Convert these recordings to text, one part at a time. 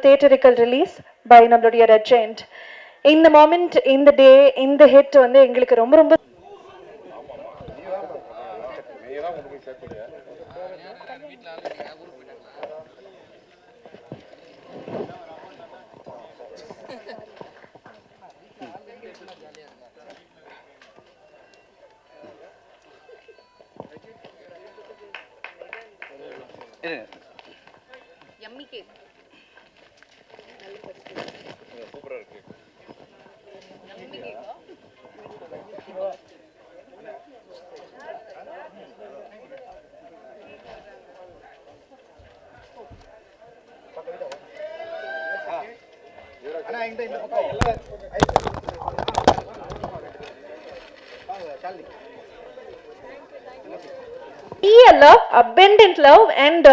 theatrical release by நம்மளுடைய Red Giant. இந்த moment, இந்த day, இந்த hit வந்து எங்களுக்கு ரொம்ப ரொம்ப yummy cake. சூப்பரா இருக்கு. Yummy cake. அண்ணா இந்த பக்கம் எல்லாம் சாலி. love, abundant love and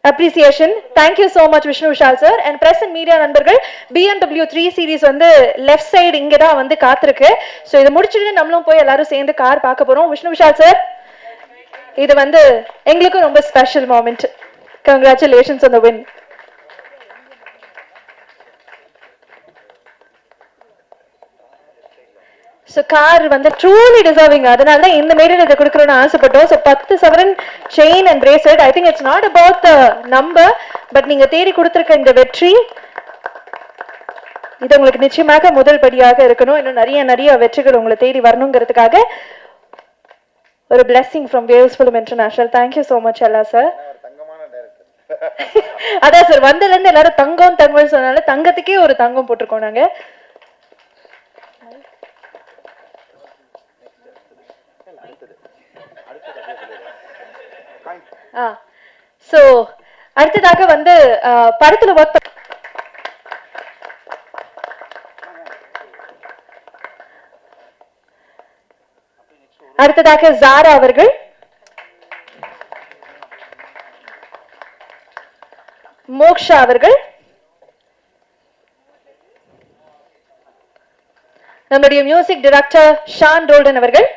appreciation. Thank you so much Vishnu Vishal sir and press and media நண்பர்கள். BMW 3 series வந்து left side இங்க தான் வந்து காத்திருக்கு. சோ இத முடிச்சிட்டு நம்மளும் போய் எல்லாரும் சேர்ந்து கார் பார்க்க போறோம். விஷ்ணு விஷால் சார், இது வந்து எங்களுக்கு ரொம்ப special moment. Congratulations on the win. So car வந்து truly deserving. அதனால தான் இந்த மேடையில இத கொடுக்கணும்னு ஆசைப்பட்டோம். So 10 சவரன் chain and bracelet. I think it's not about the number, but நீங்க தேடி கொடுத்திருக்க இந்த வெற்றி இது உங்களுக்கு நிச்சயமாக முதல் படியாக இருக்கணும். இன்னும் நிறைய வெற்றிகள் உங்களை தேடி வரணும்ங்கிறதுக்காக ஒரு blessing from Waves Film International. Thank you so much Allah sir. தங்கமான டைரக்டர். அதான் சார் வந்ததுல இருந்து எல்லாரும் தங்கம் சொன்னால தங்கத்துக்கே ஒரு தங்கம் போட்டுருக்கோம் நாங்க. சோ அடுத்ததாக வந்து படத்துல ஒர்க் அடுத்ததாக ஜாரா அவர்கள், மோக்ஷா அவர்கள், நம்முடைய மியூசிக் டைரக்டர் ஷான் டோல்டன் அவர்கள்,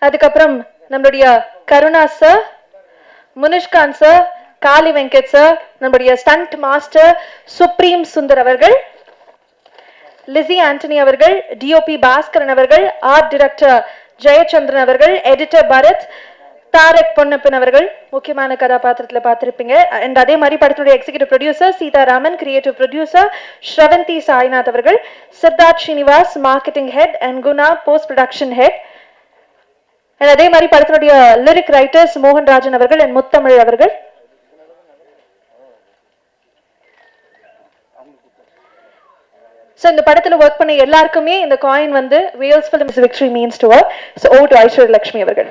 அதுக்கப்புறம் நம்முடைய Karuna sir, முனிஷ்கான் sir, Kaali Venkat sir, நம்முடைய ஸ்டண்ட் மாஸ்டர் சுப்ரீம் சுந்தர் அவர்கள், லிசி ஆண்டனி அவர்கள், டிஓபி பாஸ்கரன் அவர்கள், ஆர்ட் டைரக்டர் ஜெயச்சந்திரன் அவர்கள், எடிட்டர் பரத், தாரக் பொன்னப்பன் அவர்கள் முக்கியமான கதாபாத்திரத்தில் பார்த்திருப்பீங்க. அண்ட் அதே மாதிரி படத்துடைய executive producer Seetharaman, creative producer Sravanthi Sainath அவர்கள், Siddharth Srinivas marketing head and Guna post production head. And அதே மாதிரி படத்தினுடைய லிரிக் ரைட்டர்ஸ் மோகன்ராஜன் அவர்கள் அண்ட் முத்தமிழ் அவர்கள். ஸோ இந்த படத்தில் ஒர்க் பண்ண எல்லாருக்குமே இந்த காயின் வந்து waves films victory means to work. So over to Aishwarya Lakshmi அவர்கள்.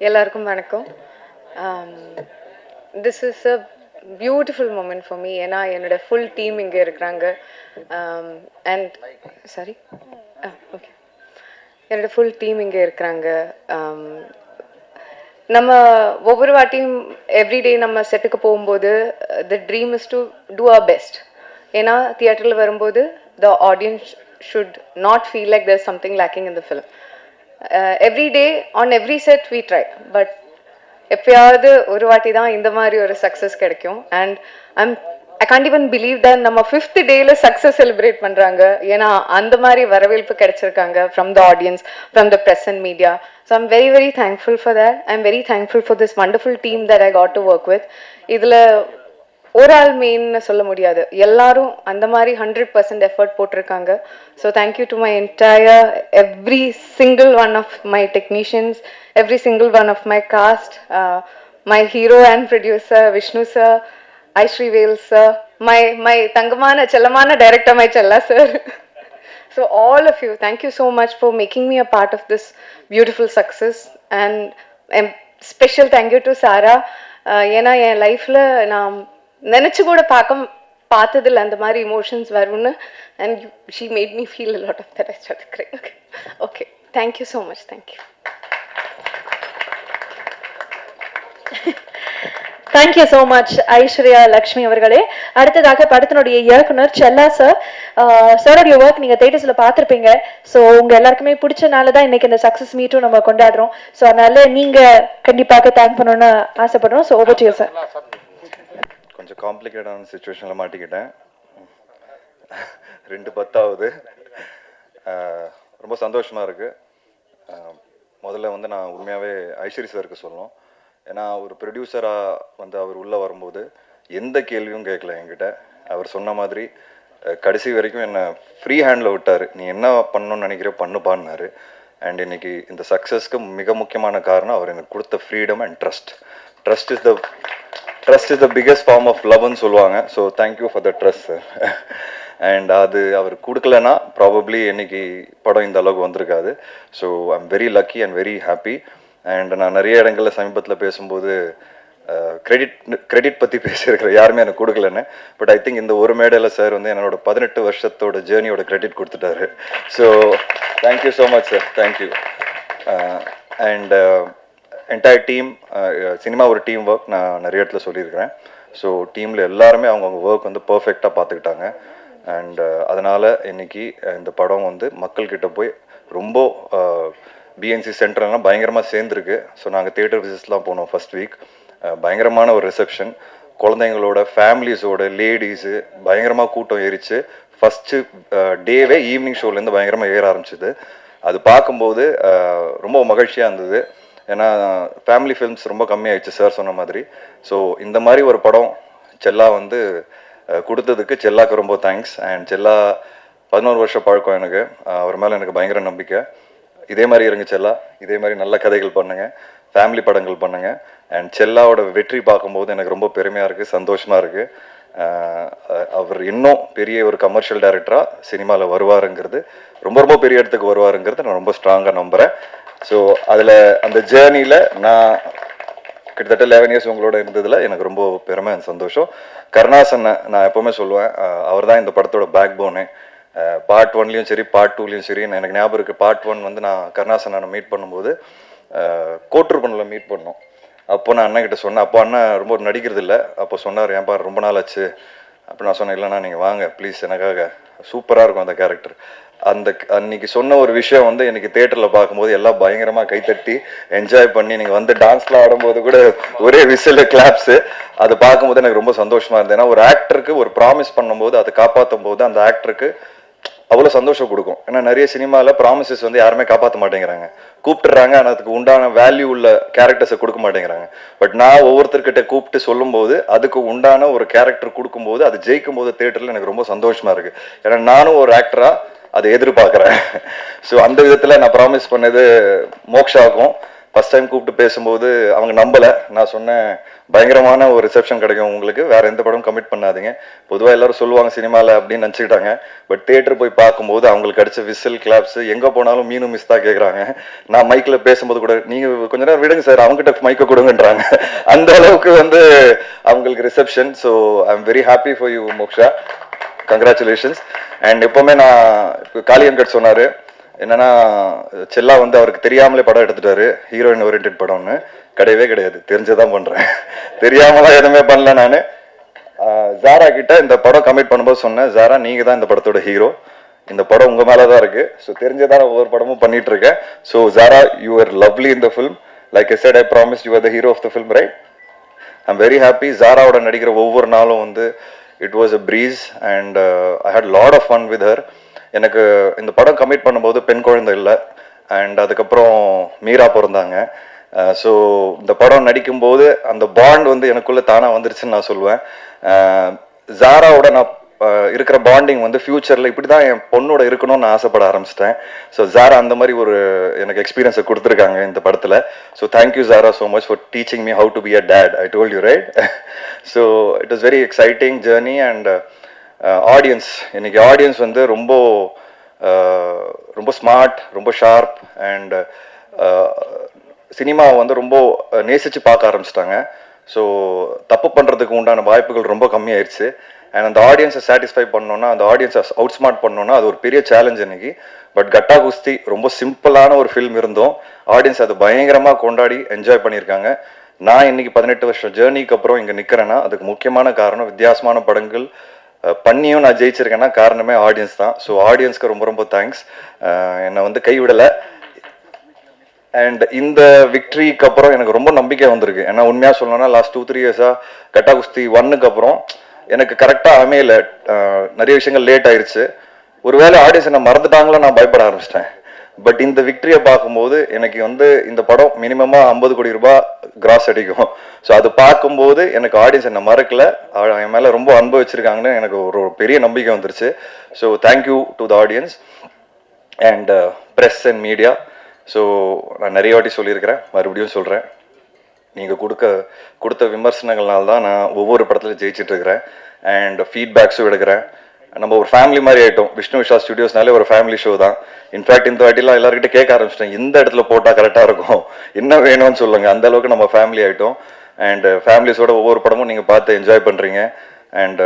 எல்லாருக்கும் வணக்கம். This is a beautiful moment for me. ஏன்னா என்னோட ஃபுல் டீம் இங்கே இருக்கிறாங்க. அண்ட் சாரி ஓகே, என்னோட ஃபுல் டீம் இங்கே இருக்கிறாங்க. நம்ம ஒவ்வொரு வாட்டியும் எவ்ரிடே நம்ம செட்டுக்கு போகும்போது the dream is to do our best. ஏன்னா தியேட்டரில் வரும்போது the audience should not feel like there something lacking in the film. Every day on every set we try. But எப்பயாவது ஒரு வாட்டி தான் இந்த மாதிரி ஒரு சக்ஸஸ் கிடைக்கும். And I can't even believe that நம்ம 5th டேல சக்ஸஸ் செலிப்ரேட் பண்ணுறாங்க. ஏன்னா அந்த மாதிரி வரவேற்பு கிடைச்சிருக்காங்க from the audience, from the press and media. So I'm very very thankful for that. I'm very thankful for this wonderful team that I got to work with. இதில் ஒரு ஆள் மெயின்னு சொல்ல முடியாது, எல்லாரும் அந்த மாதிரி 100% எஃபர்ட் போட்டிருக்காங்க. So thank you to my entire every single one of my technicians, every single one of my cast, my hero and producer Vishnu sir, Ishari Vel sir, my தங்கமான செல்லமான director my Chella sir. So all of you, thank you so much for making me a part of this beautiful success. And special thank you to Sarah. ஏன்னா என் லைஃப்பில் நான் நினச்சி கூட பார்த்ததில்லை அந்த மாதிரி இமோஷன்ஸ் வரும்னு. And she made me feel a lot of that. I start crying. Okay, thank you so much. Thank you. Thank you so much Aishwarya Lekshmi அவர்களே. அடுத்ததாக படத்தினுடைய இயக்குனர் செல்லா சார். சாரோடைய ஒர்க் நீங்கள் தேட்டர்ஸில் பார்த்துருப்பீங்க. ஸோ உங்கள் எல்லாருக்குமே பிடிச்சனால தான் இன்னைக்கு இந்த சக்ஸஸ் மீட்டும் நம்ம கொண்டாடுறோம். ஸோ அதனால நீங்கள் கண்டிப்பாக தேங்க் பண்ணணும்னு ஆசைப்படுறோம். So over to you sir. கொஞ்சம் காம்ப்ளிகேட்டான சுச்சுவேஷனில் மாட்டிக்கிட்டேன். 2:10 ரொம்ப சந்தோஷமாக இருக்குது. முதல்ல வந்து நான் உண்மையாகவே ஐஸ்வரி சாருக்கு சொல்லணும். ஏன்னா ஒரு ப்ரொடியூசராக வந்து அவர் உள்ளே வரும்போது எந்த கேள்வியும் கேட்கல என்கிட்ட. அவர் சொன்ன மாதிரி கடைசி வரைக்கும் என்னை ஃப்ரீ ஹேண்டில் விட்டார். நீ என்ன பண்ணணும்னு நினைக்கிற பண்ணுப்பான்னாரு. அண்ட் இன்னைக்கு இந்த சக்ஸஸ்க்கு மிக முக்கியமான காரணம் அவர் எனக்கு கொடுத்த freedom and trust. Trust is the biggest form of லவ்னு சொல்லுவாங்க. So thank you for the trust sir. And அது அவர் கொடுக்கலன்னா ப்ராபப்ளி இன்னைக்கு படம் இந்த அளவுக்கு வந்திருக்காது. So I am very lucky and very happy. And நான் நிறைய இடங்களில் சமீபத்தில் பேசும்போது கிரெடிட் பற்றி பேசியிருக்கிறேன், யாருமே எனக்கு கொடுக்கலன்னு. பட் ஐ திங்க் இந்த ஒரு மேடையில் சார் வந்து என்னோட 18 வருஷத்தோட ஜேர்னியோட கிரெடிட் கொடுத்துட்டாரு. So thank you so much sir, thank you. And entire team, cinema ஒரு டீம் ஒர்க், நான் நிறைய இடத்துல சொல்லியிருக்கிறேன். ஸோ டீமில் எல்லாருமே அவங்கவுங்க ஒர்க் வந்து பர்ஃபெக்டாக பார்த்துக்கிட்டாங்க. அண்ட் அதனால் இன்னைக்கு இந்த படம் வந்து மக்கள்கிட்ட போய் ரொம்ப பிஎன்சி சென்டர்லாம் பயங்கரமாக சேர்ந்துருக்கு. ஸோ நாங்கள் தியேட்டர் விசிட்ஸ்லாம் போனோம் ஃபர்ஸ்ட் வீக். பயங்கரமான ஒரு ரிசப்ஷன், குழந்தைங்களோட ஃபேமிலிஸோட லேடிஸு பயங்கரமாக கூட்டம் ஏறிச்சு. ஃபஸ்ட்டு டேவே ஈவினிங் ஷோலேருந்து பயங்கரமாக ஏற ஆரம்பிச்சிது. அது பார்க்கும்போது ரொம்ப மகிழ்ச்சியாக இருந்தது. ஏன்னா ஃபேமிலி ஃபிலிம்ஸ் ரொம்ப கம்மியாயிடுச்சு சார் சொன்ன மாதிரி. ஸோ இந்த மாதிரி ஒரு படம் செல்லா வந்து கொடுத்ததுக்கு செல்லாக்கு ரொம்ப தேங்க்ஸ். அண்ட் செல்லா 11 வருஷம் பழக்கம் எனக்கு. அவர் மேலே எனக்கு பயங்கர நம்பிக்கை. இதே மாதிரி இருங்க செல்லா, இதே மாதிரி நல்ல கதைகள் பண்ணுங்கள், ஃபேமிலி படங்கள் பண்ணுங்கள். அண்ட் செல்லாவோட வெற்றி பார்க்கும்போது எனக்கு ரொம்ப பெருமையாக இருக்குது, சந்தோஷமாக இருக்குது. அவர் இன்னும் பெரிய ஒரு கமர்ஷியல் டைரக்டராக சினிமாவில் வருவாருங்கிறது, ரொம்ப ரொம்ப பெரிய இடத்துக்கு வருவாருங்கிறது நான் ரொம்ப ஸ்ட்ராங்காக நம்புகிறேன். ஸோ அதில் அந்த ஜேர்னியில் நான் கிட்டத்தட்ட 11 இயர்ஸ் உங்களோட இருந்ததில் எனக்கு ரொம்ப பெருமை அண்ட் சந்தோஷம். கருணாசனை நான் எப்போவுமே சொல்லுவேன், அவர் தான் இந்த படத்தோட பேக் போனு. பார்ட் 1லையும் சரி பார்ட் 2லையும் சரி. எனக்கு ஞாபகம் இருக்குது, பார்ட் 1 வந்து நான் கருணாசனை மீட் பண்ணும்போது கோட்டூர்பனில் மீட் பண்ணோம். அப்போ நான் அண்ணன்கிட்ட சொன்னேன், அப்போ அண்ணன் ரொம்ப நடிக்கிறது இல்லை. அப்போ சொன்னார், ஏன்பா ரொம்ப நாள் ஆச்சு. அப்போ நான் சொன்னேன், இல்லைண்ணா நீங்கள் வாங்க ப்ளீஸ், எனக்காக சூப்பராக இருக்கும் அந்த கேரக்டர். அன்னைக்கு சொன்ன ஒரு விஷயம் வந்து எனக்கு தியேட்டரில் பார்க்கும்போது எல்லாம் பயங்கரமாக கைத்தட்டி என்ஜாய் பண்ணி, நீங்கள் வந்து டான்ஸ்லாம் ஆடும்போது கூட ஒரே விசில் கிளாப்ஸு, அது பார்க்கும்போது எனக்கு ரொம்ப சந்தோஷமாக இருந்தது. ஏன்னா ஒரு ஆக்டருக்கு ஒரு ப்ராமிஸ் பண்ணும்போது அதை காப்பாற்றும் போது அந்த ஆக்டருக்கு அவ்வளோ சந்தோஷம் கொடுக்கும். ஏன்னா நிறைய சினிமாவில் ப்ராமிசஸ் வந்து யாருமே காப்பாற்ற மாட்டேங்கிறாங்க, கூப்பிட்டுறாங்க, ஆனால் அதுக்கு உண்டான வேல்யூ உள்ள கேரக்டர்ஸை கொடுக்க மாட்டேங்கிறாங்க. பட் நான் ஒவ்வொருத்தர்கிட்ட கூப்பிட்டு சொல்லும்போது அதுக்கு உண்டான ஒரு கேரக்டர் கொடுக்கும்போது அது ஜெயிக்கும் போது தியேட்டரில் எனக்கு ரொம்ப சந்தோஷமாக இருக்குது. ஏன்னா நானும் ஒரு ஆக்டராக அதை எதிர்பார்க்குறேன். ஸோ அந்த விதத்தில் நான் ப்ராமிஸ் பண்ணது மோக்ஷாவுக்கும் ஃபஸ்ட் டைம் கூப்பிட்டு பேசும்போது அவங்க நம்பலை. நான் சொன்னேன், பயங்கரமான ஒரு ரிசப்ஷன் கிடைக்கும் உங்களுக்கு, வேறு எந்த படம் கமிட் பண்ணாதீங்க. பொதுவாக எல்லாரும் சொல்லுவாங்க சினிமாவில் அப்படின்னு நினச்சிக்கிட்டாங்க. பட் தியேட்டர் போய் பார்க்கும்போது அவங்களுக்கு கிடைச்ச விசில் கிளாப்ஸு, எங்கே போனாலும் மீனும் மிஸ் தான் கேட்குறாங்க. நான் மைக்கில் பேசும்போது கூட, நீங்கள் கொஞ்ச நேரம் விடுங்க சார், அவங்ககிட்ட மைக்கை கொடுங்கன்றாங்க. அந்த அளவுக்கு வந்து அவங்களுக்கு reception. So I am very happy for you moksha, congratulations. And எப்போவுமே நான் இப்போ காளியன்கட் சொன்னார் என்னன்னா, செல்லா வந்து அவருக்கு தெரியாமலே படம் எடுத்துட்டாரு, ஹீரோயின் ஓரியன்ட் படம்னு. கிடையவே கிடையாது, தெரிஞ்சதான் பண்ணுறேன், தெரியாமலாம் எதுவுமே பண்ணல. நான் ஜாரா கிட்ட இந்த படம் கமிட் பண்ணும்போது சொன்னேன், ஜாரா நீங்கள் தான் இந்த படத்தோட ஹீரோ, இந்த படம் உங்கள் மேலே தான் இருக்குது. ஸோ தெரிஞ்சதான் ஒவ்வொரு படமும் பண்ணிட்டு இருக்கேன். So Zara, you are lovely in the film. Like I said, I promise you are the hero of the film, right? I am very happy. ஜாராவோட நடிக்கிற ஒவ்வொரு நாளும் வந்து it was a breeze and I had lot of fun with her. எனக்கு இந்த படம் commit பண்ணும்போது பெண் குழந்தை இல்லை, அண்ட் அதுக்கப்புறம் மீரா பிறந்தாங்க. ஸோ இந்த படம் நடிக்கும்போது அந்த பாண்ட் வந்து எனக்குள்ளே தானாக வந்துருச்சுன்னு நான் சொல்லுவேன். ஜாராவோட நான் இருக்கிற பாண்டிங் வந்து ஃப்யூச்சரில் இப்படி தான் என் பொண்ணோட இருக்கணும்னு நான் ஆசைப்பட ஆரம்பிச்சிட்டேன். ஸோ ஜாரா அந்த மாதிரி ஒரு எனக்கு எக்ஸ்பீரியன்ஸை கொடுத்துருக்காங்க இந்த படத்தில். So thank you Zara so much for teaching me how to be a date. I told you right. So it was very exciting journey. And audience, இன்னைக்கு ஆடியன்ஸ் வந்து ரொம்ப ரொம்ப ஸ்மார்ட், ரொம்ப ஷார்ப், அண்ட் சினிமாவை வந்து ரொம்ப நேசித்து பார்க்க ஆரம்பிச்சிட்டாங்க. ஸோ தப்பு பண்ணுறதுக்கு உண்டான வாய்ப்புகள் ரொம்ப கம்மியாயிடுச்சு. அண்ட் அந்த ஆடியன்ஸை சாட்டிஸ்ஃபை பண்ணோன்னா, அந்த ஆடியன்ஸை அவுட் ஸ்மார்ட் பண்ணோன்னா அது ஒரு பெரிய சேலஞ்ச் இன்னைக்கு. பட் கட்டா குஸ்தி ரொம்ப சிம்பிளான ஒரு ஃபில்ம் இருந்தோம், ஆடியன்ஸ் அதை பயங்கரமாக கொண்டாடி என்ஜாய் பண்ணியிருக்காங்க. நான் இன்னைக்கு 18 வருஷம் ஜேர்னிக்கு அப்புறம் இங்கே நிற்கிறேன்னா அதுக்கு முக்கியமான காரணம் வித்தியாசமான படங்கள் பண்ணியும் நான் ஜெயிச்சிருக்கேன்னா காரணமே ஆடியன்ஸ் தான். ஸோ ஆடியன்ஸ்க்கு ரொம்ப ரொம்ப தேங்க்ஸ். என்னை வந்து கைவிடலை. அண்ட் இந்த விக்ட்ரிக்கு அப்புறம் எனக்கு ரொம்ப நம்பிக்கை வந்திருக்கு. ஏன்னா உண்மையாக சொல்லணும்னா லாஸ்ட் 2-3 இயர்ஸாக கட்டா குஸ்தி 1க்கு அப்புறம் எனக்கு கரெக்டாக அமையல. நிறைய விஷயங்கள் லேட் ஆயிடுச்சு. ஒருவேளை ஆடியன்ஸ் என்ன மறந்துட்டாங்களோ நான் பயப்பட ஆரம்பிச்சிட்டேன். பட் இந்த விக்டரியை பார்க்கும்போது எனக்கு வந்து இந்த படம் மினிமமாக 50 கோடி ரூபாய் கிராஸ் அடிக்கும். ஸோ அது பார்க்கும்போது எனக்கு ஆடியன்ஸ் என்ன மறக்கல, என் மேலே ரொம்ப அன்பு வச்சிருக்காங்கன்னு எனக்கு ஒரு பெரிய நம்பிக்கை வந்துருச்சு. So thank you to the audience and press and media. So நான் நிறைய வாட்டி சொல்லியிருக்கிறேன், மறுபடியும் சொல்கிறேன், நீங்கள் கொடுத்த விமர்சனங்கள்னால தான் நான் ஒவ்வொரு படத்துலையும் ஜெயிச்சிட்ருக்கிறேன் அண்ட் ஃபீட்பேக்ஸும் எடுக்கிறேன். நம்ம ஒரு ஃபேமிலி மாதிரி ஆகிட்டோம். விஷ்ணு விஷால் ஸ்டுடியோஸ்னாலே ஒரு ஃபேமிலி ஷோ தான். இன்ஃபேக்ட் இந்த வாட்டிலாம் எல்லாருக்கிட்ட கேட்க ஆரம்பிச்சிட்டேன், இந்த இடத்துல போட்டால் கரெக்டாக இருக்கும், என்ன வேணும்னு சொல்லுங்கள். அந்த அளவுக்கு நம்ம ஃபேமிலி ஆகிட்டோம். அண்ட் ஃபேமிலிஸோட ஒவ்வொரு படமும் நீங்கள் பார்த்து என்ஜாய் பண்ணுறீங்க. அண்ட்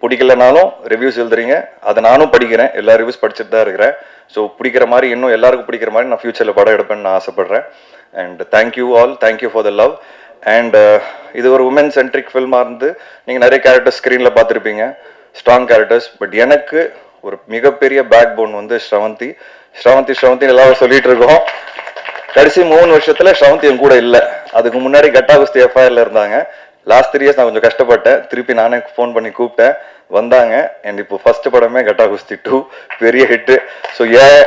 பிடிக்கலனாலும் ரிவ்யூஸ் எழுதுறீங்க, அதை நானும் படிக்கிறேன், எல்லா ரிவ்யூஸ் படிச்சுட்டு தான் இருக்கிறேன். ஸோ பிடிக்கிற மாதிரி இன்னும் எல்லாருக்கும் பிடிக்கிற மாதிரி நான் ஃப்யூச்சரில் படம் எடுப்பேன்னு நான் ஆசைப்பட்றேன். And thank you all, thank you for the love. And இது ஒரு உமன் சென்ட்ரிக் ஃபில்மாக இருந்து நீங்கள் நிறைய கேரக்டர்ஸ் ஸ்க்ரீனில் பார்த்துருப்பீங்க, ஸ்ட்ராங் கேரக்டர்ஸ். பட் எனக்கு ஒரு மிகப்பெரிய பேக் போன் வந்து ஸ்ரவந்தி எல்லாரும் சொல்லிட்டு இருக்கோம். கடைசி 3 வருஷத்துல ஸ்ரவந்தி என் கூட இல்லை. அதுக்கு முன்னாடி கட்டா குஸ்தி எஃப்ஐஆர்ல இருந்தாங்க. லாஸ்ட் 3 இயர்ஸ் நான் கொஞ்சம் கஷ்டப்பட்டேன். திருப்பி நானே ஃபோன் பண்ணி கூப்பிட்டேன், வந்தாங்க. அண்ட் இப்போ ஃபர்ஸ்ட் படமே கட்டா குஸ்தி 2 பெரிய ஹிட்டு. ஸோ என்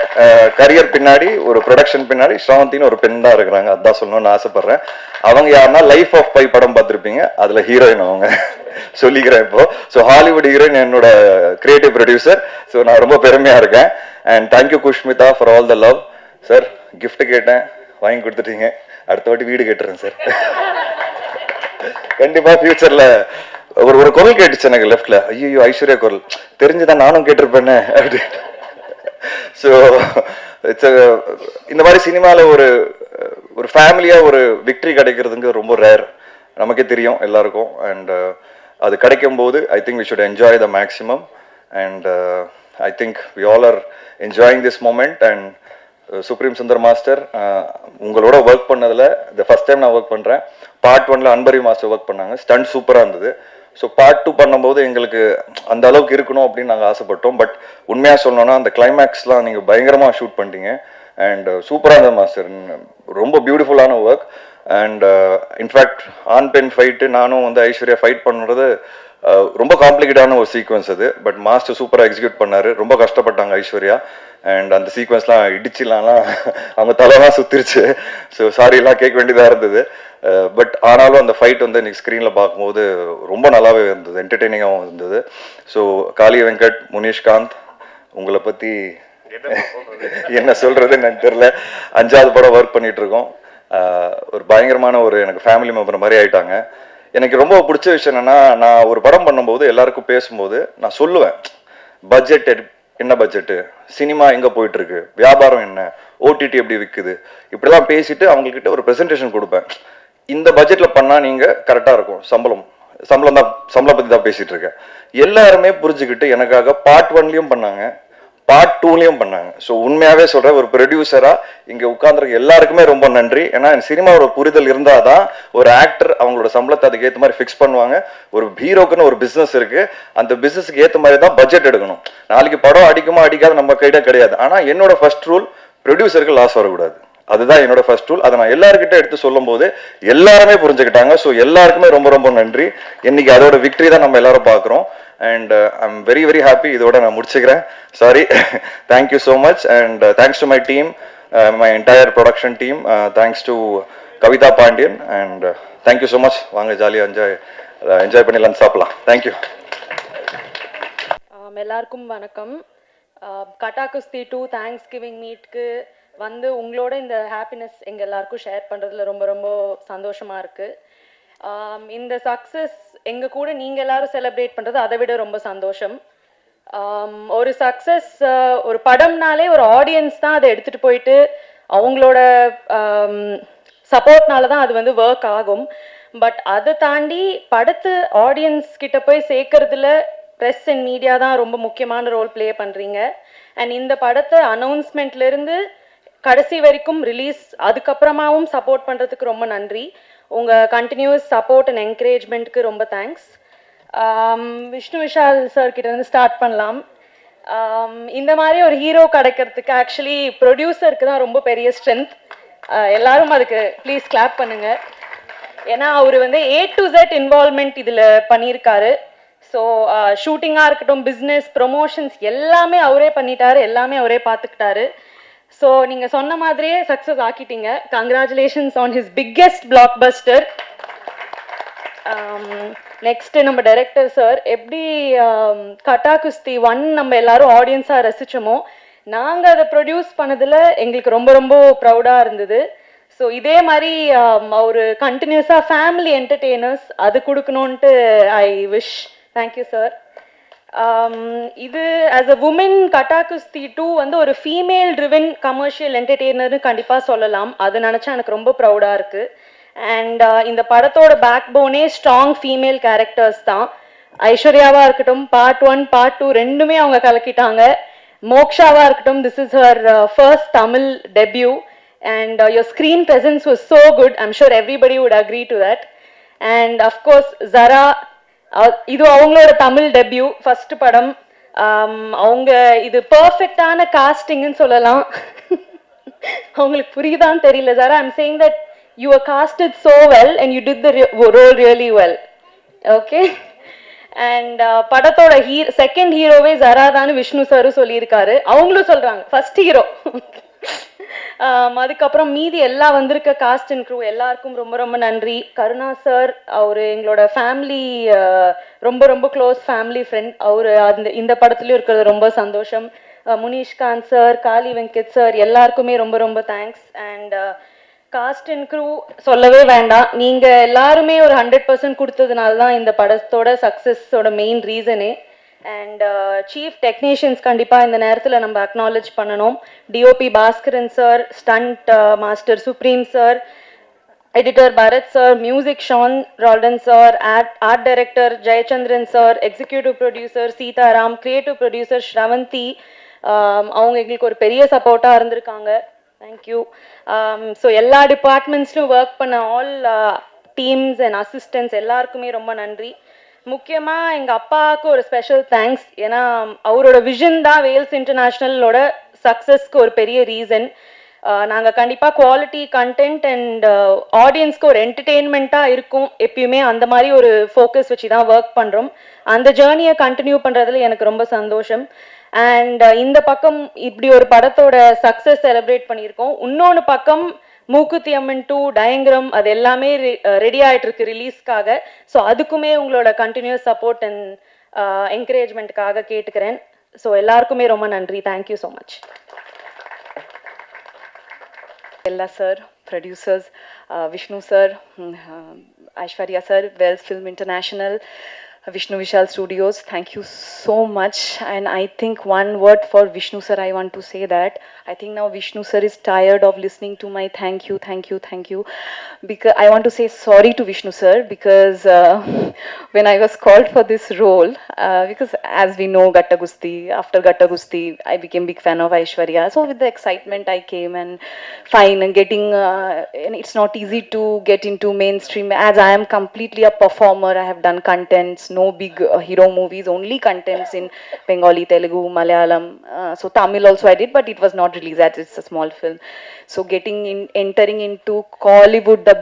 கரியர் பின்னாடி ஒரு ப்ரொடக்ஷன் பின்னாடி ஸ்ரவந்தின்னு ஒரு பெண் தான் இருக்கிறாங்க. அதான் சொல்லணும்னு ஆசைப்படுறேன். அவங்க யாருன்னா லைஃப் ஆஃப் பை படம் பார்த்துருப்பீங்க, அதுல ஹீரோயின் அவங்க சொல்லிக்கிறேன் இப்போ. ஸோ ஹாலிவுட் ஹீரோயின் என்னோட கிரியேட்டிவ் ப்ரொடியூசர். ஸோ நான் ரொம்ப பெருமையா இருக்கேன். And thank you Kushmita for all the love. Sir gift கேட்டேன், வாங்கி கொடுத்துட்டீங்க. அடுத்த வாட்டி வீடு கேட்டுறேன் சார். கண்டிப்பா ஃபியூச்சர்ல ஒரு குரல் கேட்டுச்சு எனக்கு லெஃப்ட்ல, ஐயோ ஐஸ்வர்யா குரல் தெரிஞ்சுதான் நானும் கேட்டிருப்பேன்னு அப்படி. ஸோ இட்ஸ் இந்த மாதிரி சினிமாவில் ஒரு ஃபேமிலியாக ஒரு விக்ட்ரி கிடைக்கிறதுங்க ரொம்ப ரேர், நமக்கே தெரியும் எல்லாருக்கும். அண்ட் அது கிடைக்கும் போது I think we should enjoy the maximum. And I think we all are enjoying this moment. And Supreme Sundar master உங்களோட ஒர்க் பண்ணதில் இந்த ஃபர்ஸ்ட் டைம் நான் ஒர்க் பண்ணுறேன். பார்ட் 1ல அன்பரி மாஸ்டர் ஒர்க் பண்ணாங்க, ஸ்டண்ட் சூப்பராக இருந்தது. ஸோ பார்ட் 2 பண்ணும்போது எங்களுக்கு அந்த அளவுக்கு இருக்கணும் அப்படின்னு நாங்கள் ஆசைப்பட்டோம். பட் உண்மையாக சொல்லணும்னா அந்த கிளைமேக்ஸ்லாம் நீங்கள் பயங்கரமாக ஷூட் பண்ணிட்டீங்க. அண்ட் சூப்பராக இருந்தது மாஸ்டர், ரொம்ப பியூட்டிஃபுல்லான work. And in fact on pen fight நானும் வந்து ஐஸ்வர்யா ஃபைட் பண்ணுறது ரொம்ப காம்ப்ளிகேட்டான ஒரு சீக்வன்ஸ் அது. பட் மாஸ்டர் சூப்பராக எக்ஸிக்யூட் பண்ணார். ரொம்ப கஷ்டப்பட்டாங்க ஐஸ்வர்யா. அண்ட் அந்த சீக்வன்ஸ்லாம் இடிச்சிடலாம்லாம் அவங்க தலைலாம் சுத்திருச்சு. ஸோ சாரிலாம் கேட்க வேண்டியதாக இருந்தது. பட் ஆனாலும் அந்த ஃபைட் வந்து இன்னைக்கு ஸ்க்ரீனில் பார்க்கும்போது ரொம்ப நல்லாவே இருந்தது, என்டர்டெய்னிங்காகவும் இருந்தது. ஸோ காளி வெங்கட், முனிஷ்காந்த், உங்களை பற்றி என்ன சொல்கிறதுன்னு எனக்கு தெரியல. 5வது படம் ஒர்க் பண்ணிட்டு இருக்கோம். ஒரு பயங்கரமான எனக்கு ஃபேமிலி மெம்பர் மாதிரி ஆயிட்டாங்க. எனக்கு ரொம்ப பிடிச்ச விஷயம் என்னன்னா, நான் ஒரு படம் பண்ணும்போது எல்லாருக்கும் பேசும்போது நான் சொல்லுவேன், பட்ஜெட் என்ன பட்ஜெட்டு, சினிமா எங்கே போயிட்டு இருக்கு, வியாபாரம் என்ன, ஓடிடி எப்படி விற்குது, இப்படிலாம் பேசிட்டு அவங்கக்கிட்ட ஒரு ப்ரெசன்டேஷன் கொடுப்பேன். இந்த பட்ஜெட்டில் பண்ணால் நீங்கள் கரெக்டாக இருக்கும், சம்பளம் பற்றி தான் பேசிகிட்டு இருக்கேன். எல்லாருமே புரிஞ்சுக்கிட்டு எனக்காக பார்ட் 1லையும் பண்ணாங்க, பார்ட் 2லையும் பண்ணாங்க. ஸோ உண்மையாகவே சொல்கிறேன், ஒரு ப்ரொடியூசராக இங்கே உட்காந்துருக்க எல்லாருக்குமே ரொம்ப நன்றி. ஏன்னா சினிமாவோட புரிதல் இருந்தால் தான் ஒரு ஆக்டர் அவங்களோட சம்பளத்தை அதுக்கு ஏற்ற மாதிரி ஃபிக்ஸ் பண்ணுவாங்க. ஒரு ஹீரோக்குன்னு ஒரு பிஸ்னஸ் இருக்குது, அந்த பிஸ்னஸுக்கு ஏற்ற மாதிரி தான் பட்ஜெட் எடுக்கணும். நாளைக்கு படம் அடிக்குமா அடிக்காது நம்ம கையிட்ட கிடையாது. ஆனால் என்னோட ஃபர்ஸ்ட் ரூல், ப்ரொடியூசருக்கு லாஸ் வரக்கூடாது. அதுதான் என்னோட ஃபர்ஸ்ட் ரூல். அதை நான் எல்லாருக்கிட்ட எடுத்து சொல்லும் போது எல்லாருமே புரிஞ்சுக்கிட்டாங்க. ஸோ எல்லாருக்குமே ரொம்ப ரொம்ப நன்றி. இன்னைக்கு அதோட விக்டரி தான் நம்ம எல்லாரும் பார்க்குறோம். And I am very very happy. இதோட நான் முடிச்சுக்கிறேன். Sorry, thank you so much. And thanks to my team, my entire production team. Thanks to Kavitha Pandian. And thank you so much. வாங்க ஜாலியாக என்ஜாய் பண்ணி லஞ்ச் சாப்பிடலாம். தேங்க்யூ. எல்லாருக்கும் வணக்கம். கட்டா குஸ்தி 2 தேங்க்ஸ் கிவிங் மீட்க்கு வந்து உங்களோட இந்த ஹாப்பினஸ் எங்கள் எல்லாருக்கும் ஷேர் பண்ணுறதுல ரொம்ப ரொம்ப சந்தோஷமாக இருக்குது. இந்த சக்ஸஸ் எங்கள் கூட நீங்கள் எல்லாரும் செலிப்ரேட் பண்ணுறது அதை விட ரொம்ப சந்தோஷம். ஒரு சக்ஸஸ், ஒரு படம்னாலே ஒரு ஆடியன்ஸ் தான் அதை எடுத்துகிட்டு போயிட்டு அவங்களோட சப்போர்ட்னால தான் அது வந்து ஒர்க் ஆகும். பட் அதை தாண்டி படத்து ஆடியன்ஸ் கிட்ட போய் சேர்க்கறதுல ப்ரெஸ் அண்ட் மீடியா தான் ரொம்ப முக்கியமான ரோல் ப்ளே பண்ணுறீங்க. அண்ட் இந்த படத்தை அனௌன்ஸ்மெண்ட்லேருந்து கடைசி வரைக்கும் ரிலீஸ் அதுக்கப்புறமாவும் சப்போர்ட் பண்ணுறதுக்கு ரொம்ப நன்றி. உங்கள் கண்டினியூஸ் சப்போர்ட் அண்ட் என்கரேஜ்மெண்ட்க்கு ரொம்ப தேங்க்ஸ். விஷ்ணு விஷால் சார் கிட்ட இருந்து ஸ்டார்ட் பண்ணலாம். இந்த மாதிரி ஒரு ஹீரோ கிடைக்கிறதுக்கு ஆக்சுவலி ப்ரொடியூசருக்கு தான் ரொம்ப பெரிய ஸ்ட்ரென்த். எல்லாரும் அதுக்கு ப்ளீஸ் கிளாப் பண்ணுங்க. ஏன்னா அவர் வந்து A to Z இன்வால்மெண்ட் இதில் பண்ணியிருக்காரு. ஸோ ஷூட்டிங்காக இருக்கட்டும், பிஸ்னஸ், ப்ரொமோஷன்ஸ் எல்லாமே அவரே பண்ணிட்டாரு, எல்லாமே அவரே பார்த்துக்கிட்டாரு. ஸோ நீங்கள் சொன்ன மாதிரியே சக்ஸஸ் ஆக்கிட்டீங்க. Congratulations on his biggest blockbuster. Next நம்ம டைரக்டர் சார், எப்படி கட்டா குஸ்தி 1 நம்ம எல்லாரும் ஆடியன்ஸாக ரசித்தோமோ, நாங்கள் அதை ப்ரொடியூஸ் பண்ணதில் எங்களுக்கு ரொம்ப ரொம்ப ப்ரௌடாக இருந்தது. ஸோ இதே மாதிரி ஒரு கண்டினியூஸாக ஃபேமிலி என்டர்டெய்னர்ஸ் அது கொடுக்கணுன்ட்டு ஐ விஷ். Thank you sir. இது ஆஸ் அ உமன் கட்டா குஸ்தி 2 வந்து ஒரு ஃபீமேல் ட்ரிவன் கமர்ஷியல் என்டர்டெய்னர்னு கண்டிப்பாக சொல்லலாம். அது நினச்சா எனக்கு ரொம்ப ப்ரௌடாக இருக்குது. அண்ட் இந்த படத்தோட பேக் போனே ஸ்ட்ராங் ஃபீமேல் கேரக்டர்ஸ் தான். ஐஸ்வர்யாவாக இருக்கட்டும், பார்ட் 1 பார்ட் 2 ரெண்டுமே அவங்க கலக்கிட்டாங்க. மோக்ஷாவாக இருக்கட்டும், this is her first Tamil debut. And your screen presence was so good. I'm sure everybody would agree to that. And of course Zara, இது அவங்களோட தமிழ் டெபியூ ஃபர்ஸ்ட் படம். அவங்க இது பர்ஃபெக்டான காஸ்டிங்னு சொல்லலாம். அவங்களுக்கு புரியுதான்னு தெரியல Zara, I'm saying that you were casted so well and you did the role really well. Okay. And படத்தோட செகண்ட் ஹீரோவே Zara தான் விஷ்ணு சாரும் சொல்லியிருக்காரு, அவங்களும் சொல்றாங்க ஃபர்ஸ்ட் ஹீரோ. அதுக்கப்புறம் மீதி எல்லாம் வந்திருக்க காஸ்ட் அண்ட் க்ரூ எல்லாருக்கும் ரொம்ப ரொம்ப நன்றி. கருணா சார், அவர் எங்களோட ஃபேமிலி, ரொம்ப ரொம்ப க்ளோஸ் ஃபேமிலி ஃப்ரெண்ட். அவர் இந்த படத்துலையும் இருக்கிறது ரொம்ப சந்தோஷம். முனிஷ்காந்த் சார், காளி வெங்கட் சார் எல்லாருக்குமே ரொம்ப ரொம்ப thanks. And cast and crew சொல்லவே வேண்டாம், நீங்கள் எல்லாருமே ஒரு 100% கொடுத்ததுனால தான் இந்த படத்தோட சக்ஸஸோட மெயின் ரீசனே. அண்ட் சீஃப் டெக்னீஷியன்ஸ் கண்டிப்பாக இந்த நேரத்தில் நம்ம அக்னாலேஜ் பண்ணணும். DOP Bhaskaran sir, stunt master Supreme sir, editor Bharath sir, music Sean Roldan sir, art director Jayachandran sir, executive producer Seetharam, creative producer Shravanthi. அவங்க எங்களுக்கு ஒரு பெரிய சப்போர்ட்டாக இருந்திருக்காங்க. தேங்க்யூ. ஸோ எல்லா டிபார்ட்மெண்ட்ஸ்லையும் ஒர்க் பண்ண ஆல் டீம்ஸ் அண்ட் அசிஸ்டன்ட்ஸ் எல்லாருக்குமே ரொம்ப நன்றி. முக்கியமாக எங்கள் அப்பாவுக்கு ஒரு ஸ்பெஷல் தேங்க்ஸ். ஏன்னா அவரோட விஷன் தான் வேல்ஸ் இன்டர்நேஷ்னலோட சக்ஸஸ்க்கு ஒரு பெரிய ரீசன். நாங்கள் கண்டிப்பாக குவாலிட்டி கண்டென்ட் அண்ட் ஆடியன்ஸ்க்கு ஒரு என்டர்டெயின்மெண்ட்டாக இருக்கும் எப்பயுமே. அந்த மாதிரி ஒரு ஃபோக்கஸ் வச்சு தான் ஒர்க் பண்ணுறோம். அந்த ஜேர்னியை கண்டினியூ பண்ணுறதுல எனக்கு ரொம்ப சந்தோஷம். அண்ட் இந்த பக்கம் இப்படி ஒரு படத்தோட சக்ஸஸ் செலிப்ரேட் பண்ணியிருக்கோம். இன்னொன்று பக்கம் மூக்குத்தி அம்மன் 2 டயங்கிரம் அது எல்லாமே ரெடி ஆகிட்டு இருக்கு ரிலீஸ்க்காக. ஸோ அதுக்குமே உங்களோட கண்டினியூஸ் சப்போர்ட் அண்ட் என்கரேஜ்மெண்ட்டுக்காக கேட்டுக்கிறேன். ஸோ எல்லாருக்குமே ரொம்ப நன்றி. Thank you so much. Ella sir, producers, Vishnu sir, Aishwarya sir, Wells Film International, Vishnu Vishal Studios, thank you so much. And I think one word for Vishnu sir, I want to say that I think now Vishnu sir is tired of listening to my thank you, thank you, thank you. Because I want to say sorry to Vishnu sir, because when I was called for this role, because as we know Gatta Gusti, after Gatta Gusti I became big fan of Aishwarya. So with the excitement I came, and fine, and getting and it's not easy to get into mainstream, as I am completely a performer. I have done contents, no big hero movies, only contents in Bengali, Telugu, Malayalam, so Tamil also I did, but it was not released as it's a small film. So entering into Kollywood, the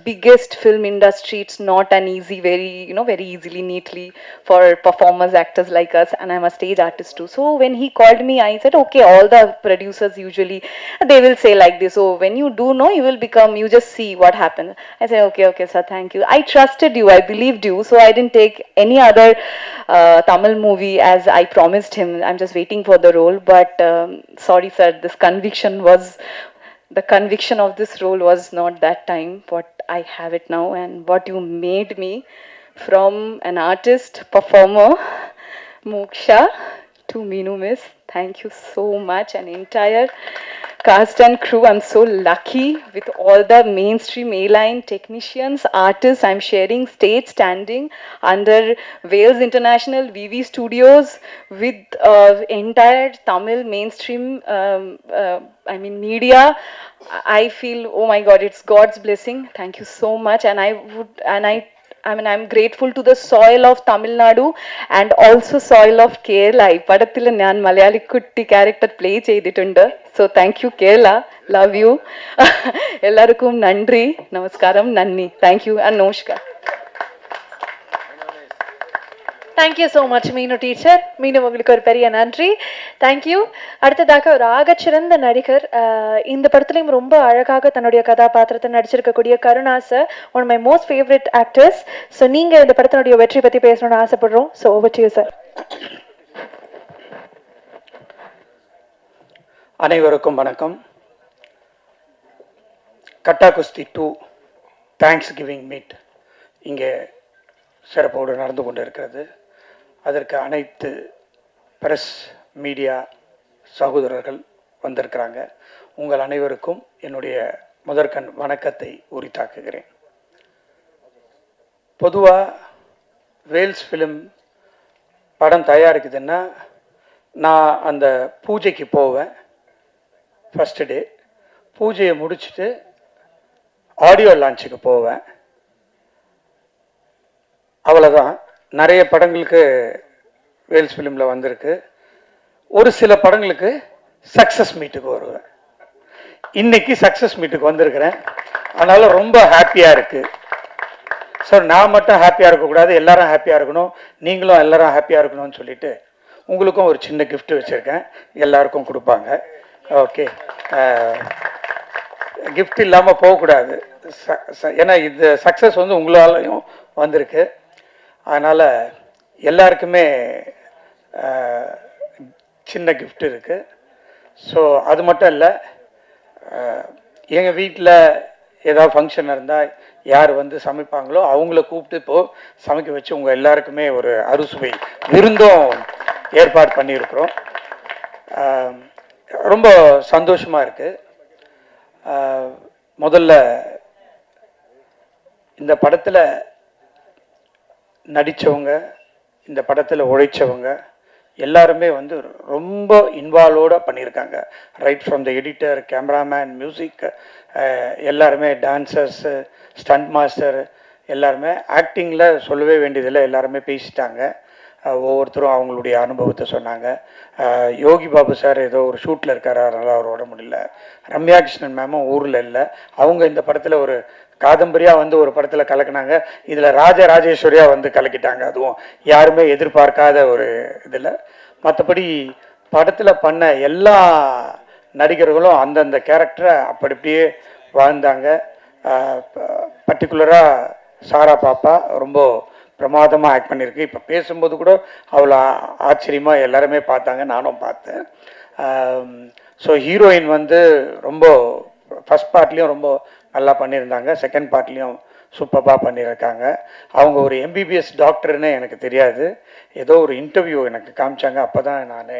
biggest film industry, it's not an easy, very very easily, neatly for performers, actors like us, and I'm a stage artist too. So when he called me, I said okay, all the producers usually they will say like this, so when you do know, you will become, you just see what happens. I said okay sir, thank you, I trusted you, I believed you, so I didn't take any other Tamil movie as I promised him. I'm just waiting for the role. But sorry sir, this the conviction of this role was not that time what I have it now, and what you made me from an artist, performer, Moksha to Meenu Miss. Thank you so much, and entire cast and crew. I'm so lucky with all the mainstream A-line technicians, artists. I'm sharing stage standing under Wales International VV Studios with entire Tamil mainstream media. I feel, oh my God, it's God's blessing. Thank you so much. I'm grateful to the soil of Tamil Nadu and also soil of Kerala. ഈ പടത്തിൽ ഞാൻ മലയാളി കുട്ടി character play ചെയ്തിട്ടുണ്ട്. So thank you Kerala, love you. എല്ലാവർക്കും നന്ദി, നമസ്കാരം, നന്ദി. Thank you and namaskar. Thank you so much மீனு டீச்சர். மீனு உங்களுக்கு ஒரு பெரிய நன்றி. தேங்க்யூ. அடுத்ததாக ஒரு ஆகச்சிறந்த நடிகர், இந்த படத்துலையும் ரொம்ப அழகாக தன்னுடைய கதாபாத்திரத்தை நடிச்சிருக்கக்கூடிய Karuna sir, one my most favourite actors. So நீங்கள் இந்த படத்தினுடைய வெற்றி பற்றி பேசணும்னு ஆசைப்படுறோம். So over to you sir. அனைவருக்கும் வணக்கம். கட்டா குஸ்தி 2 தேங்க்ஸ் கிவிங் மீட் இங்கே சிறப்போடு நடந்து கொண்டு இருக்கிறது. அதற்கு அனைத்து பிரஸ் மீடியா சகோதரர்கள் வந்திருக்கிறாங்க. உங்கள் அனைவருக்கும் என்னுடைய முதற்கண் வணக்கத்தை உரித்தாக்குகிறேன். பொதுவாக வேல்ஸ் ஃபிலிம் படம் தயாரிக்குதுன்னா நான் அந்த பூஜைக்கு போவேன். ஃபஸ்ட்டு டே பூஜையை முடிச்சுட்டு ஆடியோ லான்ச்சுக்கு போவேன். அவ்வளோதான். நிறைய படங்களுக்கு வேல்ஸ் ஃபிலிமில் வந்திருக்கு. ஒரு சில படங்களுக்கு சக்ஸஸ் மீட்டுக்கு வருவேன். இன்னைக்கு சக்ஸஸ் மீட்டுக்கு வந்திருக்கிறேன். அதனால் ரொம்ப ஹாப்பியாக இருக்குது. ஸோ நான் மட்டும் ஹாப்பியாக இருக்கக்கூடாது, எல்லாரும் ஹாப்பியாக இருக்கணும், நீங்களும் எல்லாரும் ஹாப்பியாக இருக்கணும்னு சொல்லிட்டு உங்களுக்கும் ஒரு சின்ன கிஃப்ட் வச்சுருக்கேன். எல்லாருக்கும் கொடுப்பாங்க. ஓகே, கிஃப்ட் இல்லாமல் போகக்கூடாது. ஏன்னா இது சக்ஸஸ் வந்து உங்களாலையும் வந்திருக்கு. அதனால் எல்லாருக்குமே சின்ன கிஃப்ட் இருக்குது. ஸோ அது மட்டும் இல்லை, எங்கள் வீட்டில் ஏதாவது ஃபங்க்ஷன் இருந்தால் யார் வந்து சமைப்பாங்களோ அவங்கள கூப்பிட்டு இப்போது சமைக்க வச்சு உங்கள் எல்லாருக்குமே ஒரு அறுசுவை விருந்தும் ஏற்பாடு பண்ணியிருக்கிறோம். ரொம்ப சந்தோஷமாக இருக்குது. முதல்ல இந்த படத்தில் நடித்தவங்க, இந்த படத்தில் உழைச்சவங்க எல்லாருமே வந்து ரொம்ப இன்வால்வோடு பண்ணியிருக்காங்க. Right from the editor, cameraman, music, எல்லாருமே டான்சர்ஸு, ஸ்டண்ட் மாஸ்டர் எல்லாருமே. ஆக்டிங்கில் சொல்லவே வேண்டியதில்லை, எல்லாருமே பேசிட்டாங்க. ஒவ்வொருத்தரும் அவங்களுடைய அனுபவத்தை சொன்னாங்க. யோகி பாபு சார் ஏதோ ஒரு ஷூட்டில் இருக்கார், அதனால் அவர் ஓட முடியல. ரம்யா கிருஷ்ணன் மேமும் ஊரில் இல்லை. அவங்க இந்த படத்தில் ஒரு காதம்பரியாக வந்து ஒரு படத்தில் கலக்கினாங்க. இதில் ராஜராஜேஸ்வரியாக வந்து கலக்கிட்டாங்க. அதுவும் யாருமே எதிர்பார்க்காத ஒரு இதில். மற்றபடி படத்தில் பண்ண எல்லா நடிகர்களும் அந்தந்த கேரக்டரை அப்படியே வாழ்ந்தாங்க. பர்டிகுலராக சாரா பாப்பா ரொம்ப பிரமாதமாக ஆக்ட் பண்ணியிருக்கு. இப்போ பேசும்போது கூட அவ்வளோ ஆச்சரியமாக எல்லாருமே பார்த்தாங்க, நானும் பார்த்தேன். ஸோ ஹீரோயின் வந்து ரொம்ப ஃபஸ்ட் பார்ட்லேயும் ரொம்ப நல்லா பண்ணியிருந்தாங்க, செகண்ட் பார்ட்லேயும் சூப்பராக பண்ணியிருக்காங்க. அவங்க ஒரு எம்பிபிஎஸ் டாக்டர்னு எனக்கு தெரியாது. ஏதோ ஒரு இன்டர்வியூ எனக்கு காமிச்சாங்க, அப்போ தான் நான்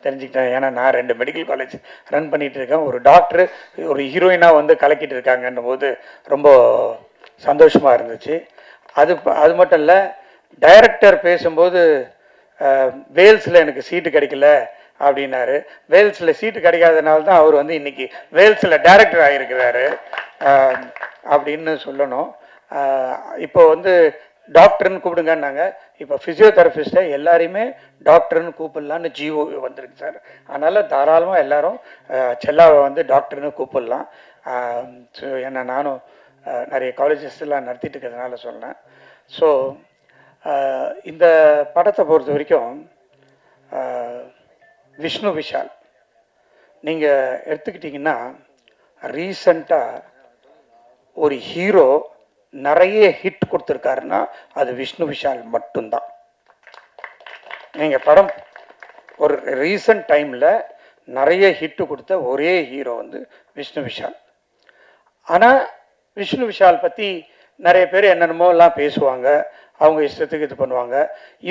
தெரிஞ்சுக்கிட்டேன். ஏன்னா நான் 2 மெடிக்கல் காலேஜ் ரன் பண்ணிகிட்டு இருக்கேன். ஒரு டாக்டர் ஒரு ஹீரோயினாக வந்து கலக்கிட்டு இருக்காங்கன்னும் போது ரொம்ப சந்தோஷமாக இருந்துச்சு. அது மட்டும் இல்லை, டைரக்டர் பேசும்போது வேல்ஸில் எனக்கு சீட்டு கிடைக்கல அப்படின்னாரு. வேல்ஸில் சீட்டு கிடைக்காதனால தான் அவர் வந்து இன்னைக்கு வேல்ஸில் டைரக்டர் ஆகியிருக்கிறாரு அப்படின்னு சொல்லணும். இப்போ வந்து டாக்டர்னு கூப்பிடுங்கன்னாங்க. இப்போ ஃபிசியோதெரபிஸ்ட்டை எல்லாரையுமே டாக்டர்னு கூப்பிடலான்னு ஜிஓ வந்திருக்கு சார். அதனால் தாராளமாக எல்லாரும் செல்லாவை வந்து டாக்டர்னு கூப்பிடலாம். ஸோ ஏன்னா நானும் நிறைய காலேஜஸ்லாம் நடத்திட்டு இருக்கிறதுனால சொன்னேன். ஸோ இந்த படத்தை பொறுத்த வரைக்கும் விஷ்ணு விஷால் நீங்கள் எடுத்துக்கிட்டிங்கன்னா, ரீசண்டாக ஒரு ஹீரோ நிறைய ஹிட் கொடுத்துருக்காருன்னா அது விஷ்ணு விஷால் மட்டும்தான். நீங்கள் படம் ஒரு ரீசன்ட் டைமில் நிறைய ஹிட்டு கொடுத்த ஒரே ஹீரோ வந்து விஷ்ணு விஷால். ஆனால் விஷ்ணு விஷால் பற்றி நிறைய பேர் என்னென்னமோலாம் பேசுவாங்க, அவங்க இஷ்டத்துக்கு இது பண்ணுவாங்க.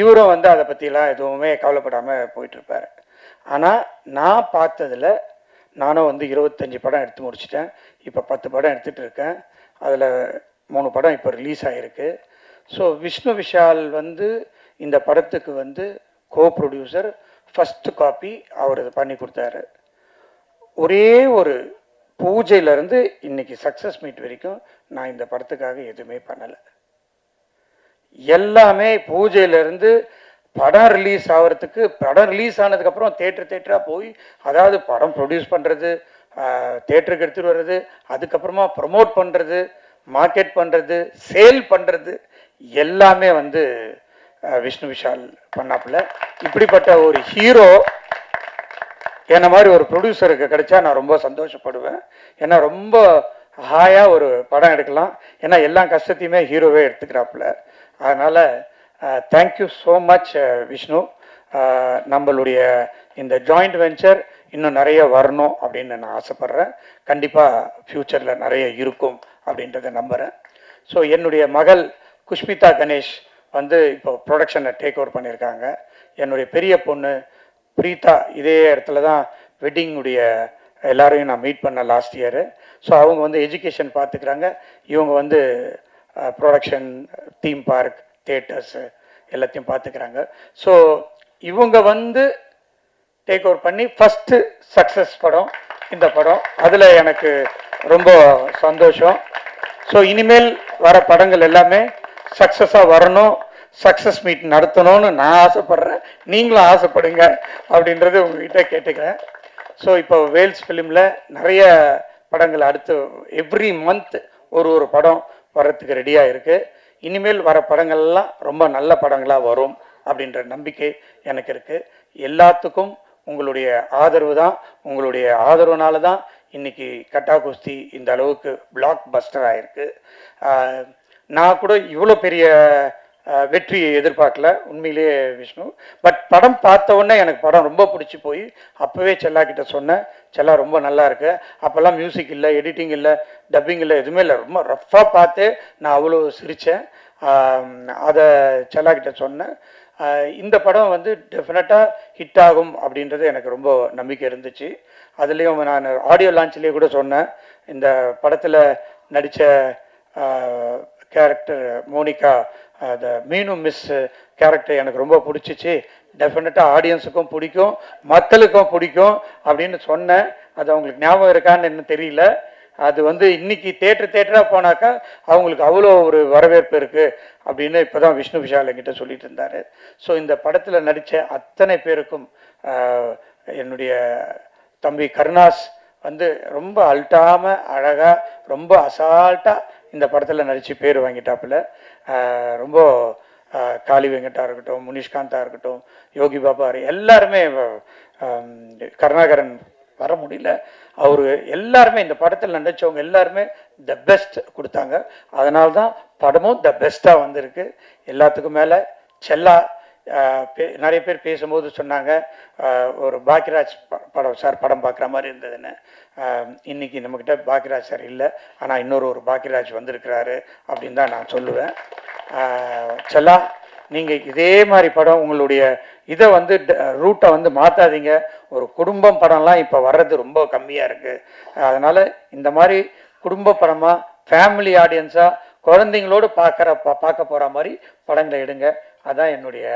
இவரும் வந்து அதை பற்றிலாம் எதுவுமே கவலைப்படாமல் போயிட்டுருப்பார். ஆனால் நான் பார்த்ததில் நானும் வந்து 25 படம் எடுத்து முடிச்சிட்டேன். இப்போ 10 படம் எடுத்துகிட்டு இருக்கேன். அதில் 3 படம் இப்போ ரிலீஸ் ஆகிருக்கு. ஸோ விஷ்ணு விஷால் வந்து இந்த படத்துக்கு வந்து கோ ப்ரொடியூசர், ஃபஸ்ட்டு காப்பி அவர் இது பண்ணி கொடுத்தாரு. ஒரே ஒரு பூஜையிலேருந்து இன்னைக்கு சக்ஸஸ் மீட் வரைக்கும் நான் இந்த படத்துக்காக எதுவுமே பண்ணலை. எல்லாமே பூஜையிலேருந்து படம் ரிலீஸ் ஆகிறதுக்கு, படம் ரிலீஸ் ஆனதுக்கப்புறம் தேட்டராக போய், அதாவது படம் ப்ரொடியூஸ் பண்ணுறது, தேட்டருக்கு எடுத்துகிட்டு வர்றது, அதுக்கப்புறமா ப்ரமோட் பண்ணுறது, மார்க்கெட் பண்ணுறது, சேல் பண்ணுறது எல்லாமே வந்து விஷ்ணு விஷால் பண்ணாப்புல. இப்படிப்பட்ட ஒரு ஹீரோ என்ன மாதிரி ஒரு ப்ரொடியூசருக்கு கிடைச்சா நான் ரொம்ப சந்தோஷப்படுவேன். ஏன்னா ரொம்ப ஹாயாக ஒரு படம் எடுக்கலாம். ஏன்னா எல்லா கஷ்டத்தையுமே ஹீரோவே எடுத்துக்கிறாப்புல. அதனால் தேங்க்யூ ஸோ மச் விஷ்ணு. நம்மளுடைய இந்த ஜாயிண்ட் வெஞ்சர் இன்னும் நிறைய வரணும் அப்படின்னு நான் ஆசைப்பட்றேன். கண்டிப்பாக ஃப்யூச்சரில் நிறைய இருக்கும் அப்படின்றத நம்புகிறேன். ஸோ என்னுடைய மகள் குஷ்மிதா கணேஷ் வந்து இப்போ ப்ரொடக்ஷனை டேக் ஓவர் பண்ணியிருக்காங்க. என்னுடைய பெரிய பொண்ணு பிரீதா இதே இடத்துல தான் வெட்டிங்குடைய எல்லாரையும் நான் மீட் பண்ண லாஸ்ட் இயரு. ஸோ அவங்க வந்து எஜுகேஷன் பார்த்துக்கிறாங்க, இவங்க வந்து ப்ரொடக்ஷன், தீம் பார்க், தியேட்டர்ஸு எல்லாத்தையும் பார்த்துக்கிறாங்க. ஸோ இவங்க வந்து டேக் ஓவர் பண்ணி ஃபஸ்ட்டு சக்ஸஸ் படம் இந்த படம். அதில் எனக்கு ரொம்ப சந்தோஷம். ஸோ இனிமேல் வர படங்கள் எல்லாமே சக்ஸஸாக வரணும், சக்ஸஸ் மீட் நடத்தணும்னு நான் ஆசைப்பட்றேன். நீங்களும் ஆசைப்படுங்க அப்படின்றது உங்ககிட்ட கேட்டுக்கிறேன். ஸோ இப்போ வேல்ஸ் ஃபிலிமில் நிறைய படங்கள் அடுத்து எவ்ரி மந்த் ஒரு படம் வர்றதுக்கு ரெடியாக இருக்குது. இனிமேல் வர படங்கள்லாம் ரொம்ப நல்ல படங்களாக வரும் அப்படின்ற நம்பிக்கை எனக்கு இருக்குது. எல்லாத்துக்கும் உங்களுடைய ஆதரவு தான், உங்களுடைய ஆதரவுனால தான் இன்றைக்கி கட்டா குஸ்தி இந்த அளவுக்கு பிளாக் பஸ்டர் ஆகிருக்கு. நான் கூட இவ்வளோ பெரிய வெற்றியை எதிர்பார்க்கல உண்மையிலேயே விஷ்ணு. பட் படம் பார்த்த உடனே எனக்கு படம் ரொம்ப பிடிச்சி போய் அப்போவே செல்லா கிட்ட சொன்னேன், செல்லா ரொம்ப நல்லா இருக்கு. அப்போல்லாம் மியூசிக் இல்லை, எடிட்டிங் இல்லை, டப்பிங் இல்லை, எதுவுமே இல்லை, ரொம்ப ரஃப்பாக பார்த்து நான் அவ்வளோ சிரித்தேன். அதை செல்லா கிட்ட சொன்னேன். இந்த படம் வந்து டெஃபினட்டாக ஹிட் ஆகும் அப்படின்றது எனக்கு ரொம்ப நம்பிக்கை இருந்துச்சு. அதுலேயும் நான் ஆடியோ லான்ச்லேயே கூட சொன்னேன், இந்த படத்தில் நடித்த கேரக்டர் மோனிகா, அந்த மீனு மிஸ் கேரக்டர் எனக்கு ரொம்ப பிடிச்சிச்சு. டெஃபினட்டாக ஆடியன்ஸுக்கும் பிடிக்கும், மக்களுக்கும் பிடிக்கும் அப்படின்னு சொன்னேன். அது அவங்களுக்கு ஞாபகம் இருக்கான்னு என்ன தெரியல. அது வந்து இன்னைக்கு தேட்டராக போனாக்கா அவங்களுக்கு அவ்வளோ ஒரு வரவேற்பு இருக்குது அப்படின்னு இப்போ தான் விஷ்ணு விஷால் என்கிட்ட சொல்லிட்டு இருந்தார். ஸோ இந்த படத்தில் நடித்த அத்தனை பேருக்கும் என்னுடைய தம்பி கருணாஸ் வந்து ரொம்ப அல்ட்டாமல் அழகாக ரொம்ப அசால்ட்டாக இந்த படத்தில் நடித்து பேர் வாங்கிட்டாப்புல. ரொம்ப காளி வெங்கட்டா இருக்கட்டும், முனிஷ்காந்தா இருக்கட்டும், யோகி பாபா எல்லாருமே, கருணாகரன் வர முடியல, அவர் எல்லாருமே இந்த படத்தில் நடித்தவங்க எல்லாருமே த பெஸ்ட் கொடுத்தாங்க. அதனால தான் படமும் த பெஸ்ட்டாக வந்திருக்கு. எல்லாத்துக்கும் மேலே செல்லா நிறைய பேர் பேசும்போது சொன்னாங்க ஒரு பாக்கியராஜ் படம் சார் படம் பார்க்குற மாதிரி இருந்ததுன்னு. இன்றைக்கி நம்மக்கிட்ட பாக்கியராஜ் சார் இல்லை, ஆனால் இன்னொரு பாக்கியராஜ் வந்திருக்கிறாரு அப்படின்னு தான் நான் சொல்லுவேன். செல்லா, நீங்கள் இதே மாதிரி படம் உங்களுடைய இதை வந்து ரூட்டை வந்து மாற்றாதீங்க. ஒரு குடும்பம் படம்லாம் இப்போ வர்றது ரொம்ப கம்மியாக இருக்குது. அதனால் இந்த மாதிரி குடும்ப படமாக, ஃபேமிலி ஆடியன்ஸாக, குழந்தைங்களோடு பார்க்க போகிற மாதிரி படங்களை எடுங்க. அதான் என்னுடைய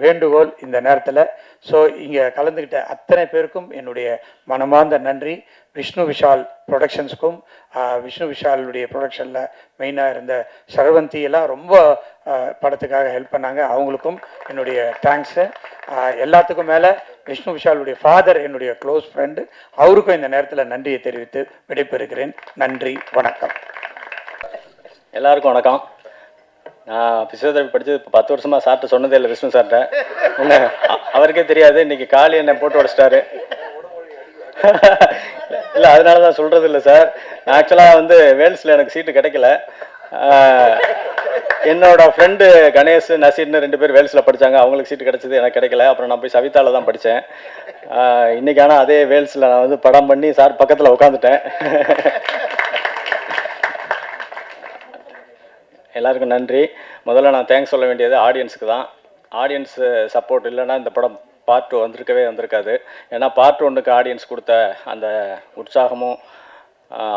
வேண்டுகோள் இந்த நேரத்தில். ஸோ இங்கே கலந்துக்கிட்ட அத்தனை பேருக்கும் என்னுடைய மனமார்ந்த நன்றி. விஷ்ணு விஷால் ப்ரொடக்ஷன்ஸுக்கும், விஷ்ணு விஷாலுடைய ப்ரொடக்ஷனில் மெயினாக இருந்த சரவந்தி எல்லாம் ரொம்ப படத்துக்காக ஹெல்ப் பண்ணாங்க, அவங்களுக்கும் என்னுடைய தேங்க்ஸு. எல்லாத்துக்கும் மேலே விஷ்ணு விஷாலுடைய ஃபாதர் என்னுடைய க்ளோஸ் ஃப்ரெண்டு, அவருக்கும் இந்த நேரத்தில் நன்றியை தெரிவித்து விடைபெறுகிறேன். நன்றி, வணக்கம். எல்லாருக்கும் வணக்கம். நான் ஃபிசியோதெரபி படித்தது இப்போ 10 வருஷமாக சார்ட்ட சொன்னதே இல்லை, விஷ்ணு சார்ட்ட. அவருக்கே தெரியாது, இன்றைக்கி காலி என்னை போட்டு உடச்சிட்டாரு. இல்லை, அதனால தான் சொல்கிறது இல்லை சார். நான் ஆக்சுவலாக வந்து வேல்ஸில் எனக்கு சீட்டு கிடைக்கல. என்னோட ஃப்ரெண்டு கணேஷ், நசீர்னு 2 பேர் வேல்ஸில் படித்தாங்க, அவங்களுக்கு சீட்டு கிடச்சிது, எனக்கு கிடைக்கல. அப்புறம் நான் போய் சவிதாவில் தான் படித்தேன். இன்றைக்கி ஆனால் அதே வேல்ஸில் நான் வந்து படம் பண்ணி சார் பக்கத்தில் உட்காந்துட்டேன். எல்லாருக்கும் நன்றி. முதல்ல நான் தேங்க்ஸ் சொல்ல வேண்டியது ஆடியன்ஸுக்கு தான். ஆடியன்ஸ் சப்போர்ட் இல்லைன்னா இந்த படம் பார்ட் 2 வந்திருக்காது. ஏன்னா பார்ட் 1க்கு ஆடியன்ஸ் கொடுத்த அந்த உற்சாகமும்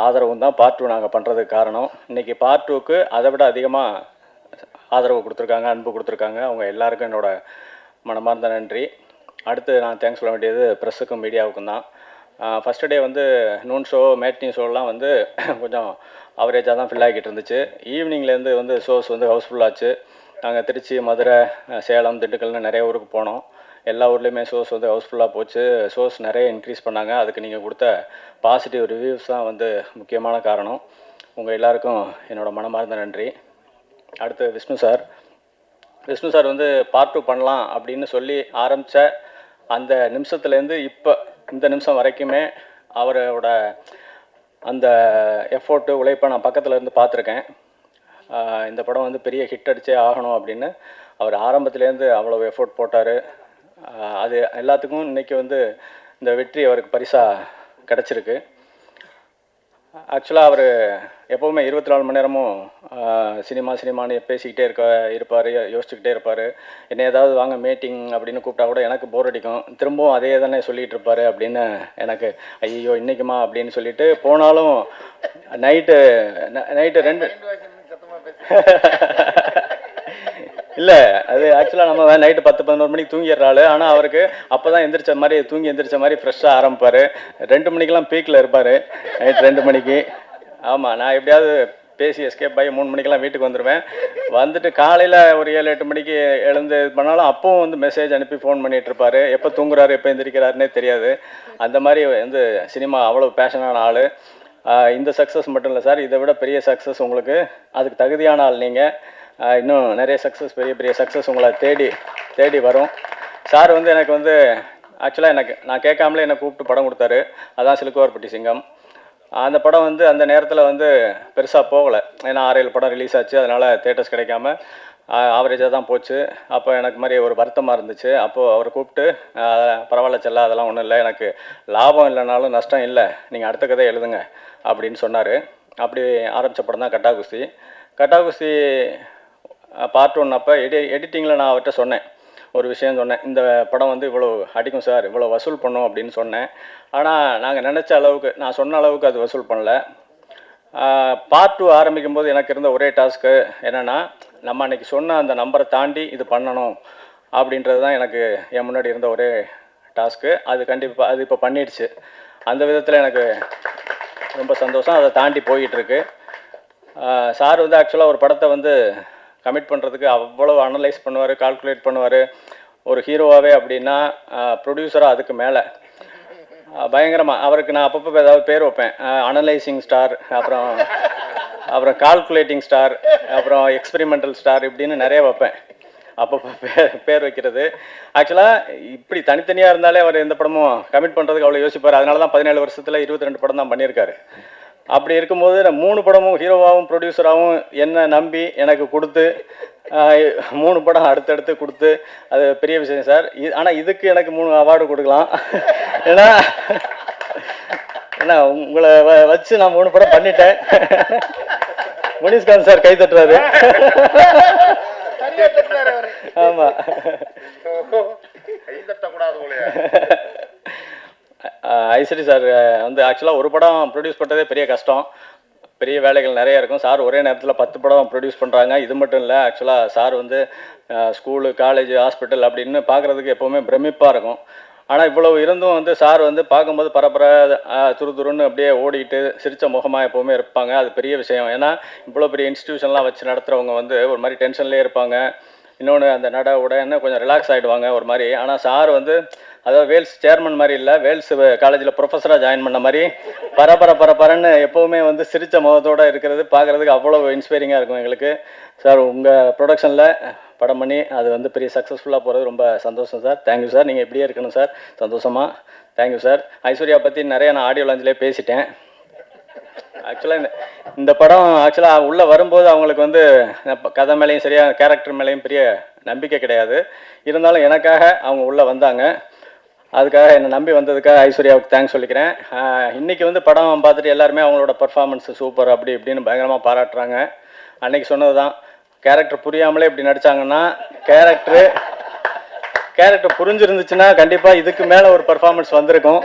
ஆதரவும் தான் பார்ட் 2 நாங்கள் பண்ணுறதுக்கு காரணம். இன்றைக்கி பார்ட் 2க்கு அதை விட அதிகமாக ஆதரவு கொடுத்துருக்காங்க, அன்பு கொடுத்துருக்காங்க. அவங்க எல்லாருக்கும் என்னோட மனமார்ந்த நன்றி. அடுத்து நான் தேங்க்ஸ் சொல்ல வேண்டியது ப்ரெஸ்ஸுக்கும் மீடியாவுக்கும் தான். ஃபஸ்ட்டு டே வந்து நூன் ஷோ, மேட்னி ஷோலாம் வந்து கொஞ்சம் அவரேஜாக தான் ஃபில் ஆகிக்கிட்டு இருந்துச்சு. ஈவினிங்லேருந்து வந்து ஷோஸ் வந்து ஹவுஸ்ஃபுல்லாச்சு. நாங்கள் திருச்சி, மதுரை, சேலம், திண்டுக்கல்னு நிறைய ஊருக்கு போனோம். எல்லா ஊர்லேயுமே ஷோஸ் வந்து ஹவுஸ்ஃபுல்லாக போச்சு. ஷோஸ் நிறைய இன்க்ரீஸ் பண்ணாங்க. அதுக்கு நீங்கள் கொடுத்த பாசிட்டிவ் ரிவ்யூஸ் தான் வந்து முக்கியமான காரணம். உங்கள் எல்லாருக்கும் என்னோடய மனமார்ந்த நன்றி. அடுத்து விஷ்ணு சார் வந்து பார்ட் 2 பண்ணலாம் அப்படின்னு சொல்லி ஆரம்பித்த அந்த நிமிஷத்துலேருந்து இப்போ இந்த நிமிஷம் வரைக்குமே அவரோட அந்த எஃபோர்ட்டு, உழைப்பை நான் பக்கத்தில் இருந்து பார்த்துருக்கேன். இந்த படம் வந்து பெரிய ஹிட் அடித்தே ஆகணும் அப்படின்னு அவர் ஆரம்பத்துலேருந்து அவ்வளோ எஃபோர்ட் போட்டார். அது எல்லாத்துக்கும் இன்றைக்கி வந்து இந்த வெற்றி அவருக்கு பரிசாக கிடச்சிருக்கு. ஆக்சுவலாக அவர் எப்போவுமே 24 மணி நேரமும் சினிமான்னு பேசிக்கிட்டே இருப்பார், யோசிச்சுக்கிட்டே இருப்பார். என்ன ஏதாவது வாங்க மீட்டிங் அப்படின்னு கூப்பிட்டா கூட எனக்கு போர் அடிக்கும். திரும்பவும் அதே தானே சொல்லிகிட்டு இருப்பார் அப்படின்னு எனக்கு ஐயோ இன்றைக்குமா அப்படின்னு சொல்லிட்டு போனாலும் நைட்டு 2 இல்லை, அது ஆக்சுவலாக நம்ம நைட்டு 10-11 மணிக்கு தூங்கிடுறாள். ஆனால் அவருக்கு அப்போ தான் எந்திரிச்ச மாதிரி ஃப்ரெஷ்ஷாக ஆரம்பிப்பார். 2 மணிக்கெலாம் பீக்கில் இருப்பார், நைட் 2 மணிக்கு. ஆமாம், நான் எப்படியாவது பேசி எஸ்கேப் ஆகி 3 மணிக்கெலாம் வீட்டுக்கு வந்துடுவேன். வந்துட்டு காலையில் ஒரு 7-8 மணிக்கு எழுந்து இது பண்ணாலும் அப்பவும் வந்து மெசேஜ் அனுப்பி ஃபோன் பண்ணிகிட்ருப்பார். எப்போ தூங்குறாரு, எப்போ எந்திரிக்கிறாருன்னே தெரியாது. அந்த மாதிரி வந்து சினிமா அவ்வளோ பேஷனான ஆள். இந்த சக்ஸஸ் மட்டும் இல்லை சார், இதை விட பெரிய சக்ஸஸ் உங்களுக்கு, அதுக்கு தகுதியான ஆள் நீங்கள். இன்னும் நிறைய சக்ஸஸ், பெரிய சக்ஸஸ் உங்களை தேடி வரும். சார் வந்து எனக்கு வந்து ஆக்சுவலாக நான் கேட்காமலே என்னை கூப்பிட்டு படம் கொடுத்தாரு. அதான் சிலுக்குவார்பட்டி சிங்கம். அந்த படம் வந்து அந்த நேரத்தில் வந்து பெருசாக போகலை. ஏன்னா 6-7 படம் ரிலீஸ் ஆச்சு. அதனால் தேட்டர்ஸ் கிடைக்காம ஆவரேஜாக தான் போச்சு. அப்போ எனக்கு மாதிரி ஒரு வருத்தமாக இருந்துச்சு. அப்போது அவர் கூப்பிட்டு பரவாயில்ல செல்ல, அதெல்லாம் ஒன்றும் இல்லை, எனக்கு லாபம் இல்லைனாலும் நஷ்டம் இல்லை, நீங்கள் அடுத்த கதை எழுதுங்க அப்படின்னு சொன்னார். அப்படி ஆரம்பித்த படம் தான் கட்டா குஸ்தி பார்ட் 1 அப்போ எடிட்டிங்கில் நான் அவர்கிட்ட சொன்னேன், ஒரு விஷயம் சொன்னேன், இந்த படம் வந்து இவ்வளோ அடிக்கும் சார், இவ்வளோ வசூல் பண்ணும் அப்படின்னு சொன்னேன். ஆனால் நாங்கள் நினச்ச அளவுக்கு, நான் சொன்ன அளவுக்கு அது வசூல் பண்ணல. பார்ட் 2 ஆரம்பிக்கும் போது எனக்கு இருந்த ஒரே டாஸ்க்கு என்னென்னா, நம்ம அன்றைக்கி சொன்ன அந்த நம்பரை தாண்டி இது பண்ணணும் அப்படின்றது தான் எனக்கு என் முன்னாடி இருந்த ஒரே டாஸ்க்கு. அது கண்டிப்பாக அது இப்போ பண்ணிடுச்சு. அந்த விதத்தில் எனக்கு ரொம்ப சந்தோஷம். அதை தாண்டி போயிட்டுருக்கு. சார் வந்து ஆக்சுவலாக ஒரு படத்தை வந்து கமிட் பண்ணுறதுக்கு அவ்வளோ அனலைஸ் பண்ணுவார், கால்குலேட் பண்ணுவார். ஒரு ஹீரோவாகவே அப்படின்னா ப்ரொடியூசராக அதுக்கு மேலே பயங்கரமாக. அவருக்கு நான் அப்பப்போ ஏதாவது பேர் வைப்பேன், அனலைசிங் ஸ்டார், அப்புறம் கால்குலேட்டிங் ஸ்டார், அப்புறம் எக்ஸ்பெரிமெண்டல் ஸ்டார், இப்படின்னு நிறைய வைப்பேன் அப்பப்போ பேர் வைக்கிறது. ஆக்சுவலாக இப்படி தனித்தனியாக இருந்தாலே அவர் எந்த படமும் கமிட் பண்ணுறதுக்கு அவ்வளோ யோசிப்பார். அதனால தான் 17 வருஷத்தில் 22 படம் தான் பண்ணியிருக்காரு. அப்படி இருக்கும்போது நான் 3 படமும் ஹீரோவாகவும் ப்ரொடியூசராகவும் என்னை நம்பி எனக்கு கொடுத்து 3 படம் அடுத்தடுத்து கொடுத்து, அது பெரிய விஷயம் சார். ஆனால் இதுக்கு எனக்கு 3 அவார்டு கொடுக்கலாம். ஏன்னா உங்களை வச்சு நான் 3 படம் பண்ணிட்டேன். முனிஷ்காந்த் சார் கை தட்டுறாரு. ஆமாம், ஐஸ்வரி சார் வந்து ஆக்சுவலாக ஒரு படம் ப்ரொடியூஸ் பண்ணுறதே பெரிய கஷ்டம், பெரிய வேலைகள் நிறையா இருக்கும். சார் ஒரே நேரத்தில் 10 படம் ப்ரொடியூஸ் பண்ணுறாங்க. இது மட்டும் இல்லை, ஆக்சுவலாக சார் வந்து ஸ்கூலு, காலேஜ், ஹாஸ்பிட்டல் அப்படின்னு பார்க்குறதுக்கு எப்போவுமே பிரமிப்பாக இருக்கும். ஆனால் இவ்வளவு இருந்தும் வந்து சார் வந்து பார்க்கும்போது பரபர துருதுருன்னு அப்படியே ஓடிட்டு சிரித்த முகமாக எப்போவுமே இருப்பாங்க. அது பெரிய விஷயம். ஏன்னா இவ்வளோ பெரிய இன்ஸ்டியூஷன்லாம் வச்சு நடத்துகிறவங்க வந்து ஒரு மாதிரி டென்ஷன்லேயே இருப்பாங்க. இன்னொன்று அந்த நட உடனே கொஞ்சம் ரிலாக்ஸ் ஆகிடுவாங்க ஒரு மாதிரி. ஆனால் சார் வந்து அதாவது வேல்ஸ் சேர்மன் மாதிரி இல்லை, வேல்ஸ் காலேஜில் ப்ரொஃபஸராக ஜாயின் பண்ண மாதிரி பரபரன்னு எப்போவுமே வந்து சிரித்த முகத்தோடு இருக்கிறது பார்க்குறதுக்கு அவ்வளோ இன்ஸ்பைரிங்காக இருக்கும் எங்களுக்கு. சார் உங்கள் ப்ரொடக்ஷனில் படம் பண்ணி அது வந்து பெரிய சக்ஸஸ்ஃபுல்லாக போகிறது ரொம்ப சந்தோஷம் சார். Thank you sir. நீங்கள் இப்படியே இருக்கணும் சார், சந்தோஷமாக. Thank you sir. ஐஸ்வர்யா பற்றி நிறைய நான் ஆடியோ லாஞ்சிலே பேசிட்டேன். ஆக்சுவலாக இந்த படம் ஆக்சுவலாக உள்ளே வரும்போது அவங்களுக்கு வந்து கதை மேலேயும் சரியாக கேரக்டர் மேலேயும் பெரிய நம்பிக்கை கிடையாது. இருந்தாலும் எனக்காக அவங்க உள்ளே வந்தாங்க. அதுக்காக என்னை நம்பி வந்ததுக்காக ஐஸ்வர்யாவுக்கு தேங்க்ஸ் சொல்லிக்கிறேன். இன்றைக்கி வந்து படம் பார்த்துட்டு எல்லாருமே அவங்களோட பர்ஃபார்மன்ஸ் சூப்பர் அப்படி இப்படின்னு பயங்கரமாக பாராட்டுறாங்க. அன்றைக்கி சொன்னது தான், கேரக்டர் புரியாமலே இப்படி நடித்தாங்கன்னா கேரக்டர் புரிஞ்சிருந்துச்சுன்னா கண்டிப்பாக இதுக்கு மேலே ஒரு பர்ஃபார்மன்ஸ் வந்திருக்கும்.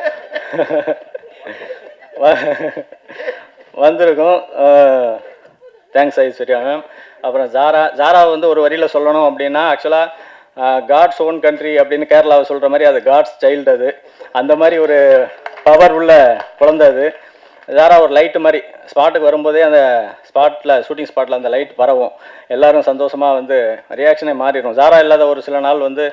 Thanks Aishwarya ma'am. அப்புறம் ஜாரா வந்து ஒரு வரியில் சொல்லணும் அப்படின்னா, ஆக்சுவலாக காட்ஸ் ஓன் கண்ட்ரி அப்படின்னு கேரளாவை சொல்கிற மாதிரி அது காட்ஸ் சைல்டு. அது அந்த மாதிரி ஒரு பவர் உள்ள குழந்தை அது. ஜாரா ஒரு லைட்டு மாதிரி ஸ்பாட்டுக்கு வரும்போதே அந்த ஷூட்டிங் ஸ்பாட்டில் அந்த லைட் பரவும், எல்லாரும் சந்தோஷமாக வந்து ரியாக்ஷனே மாறிடும். ஜாரா இல்லாத ஒரு சில நாள் வந்து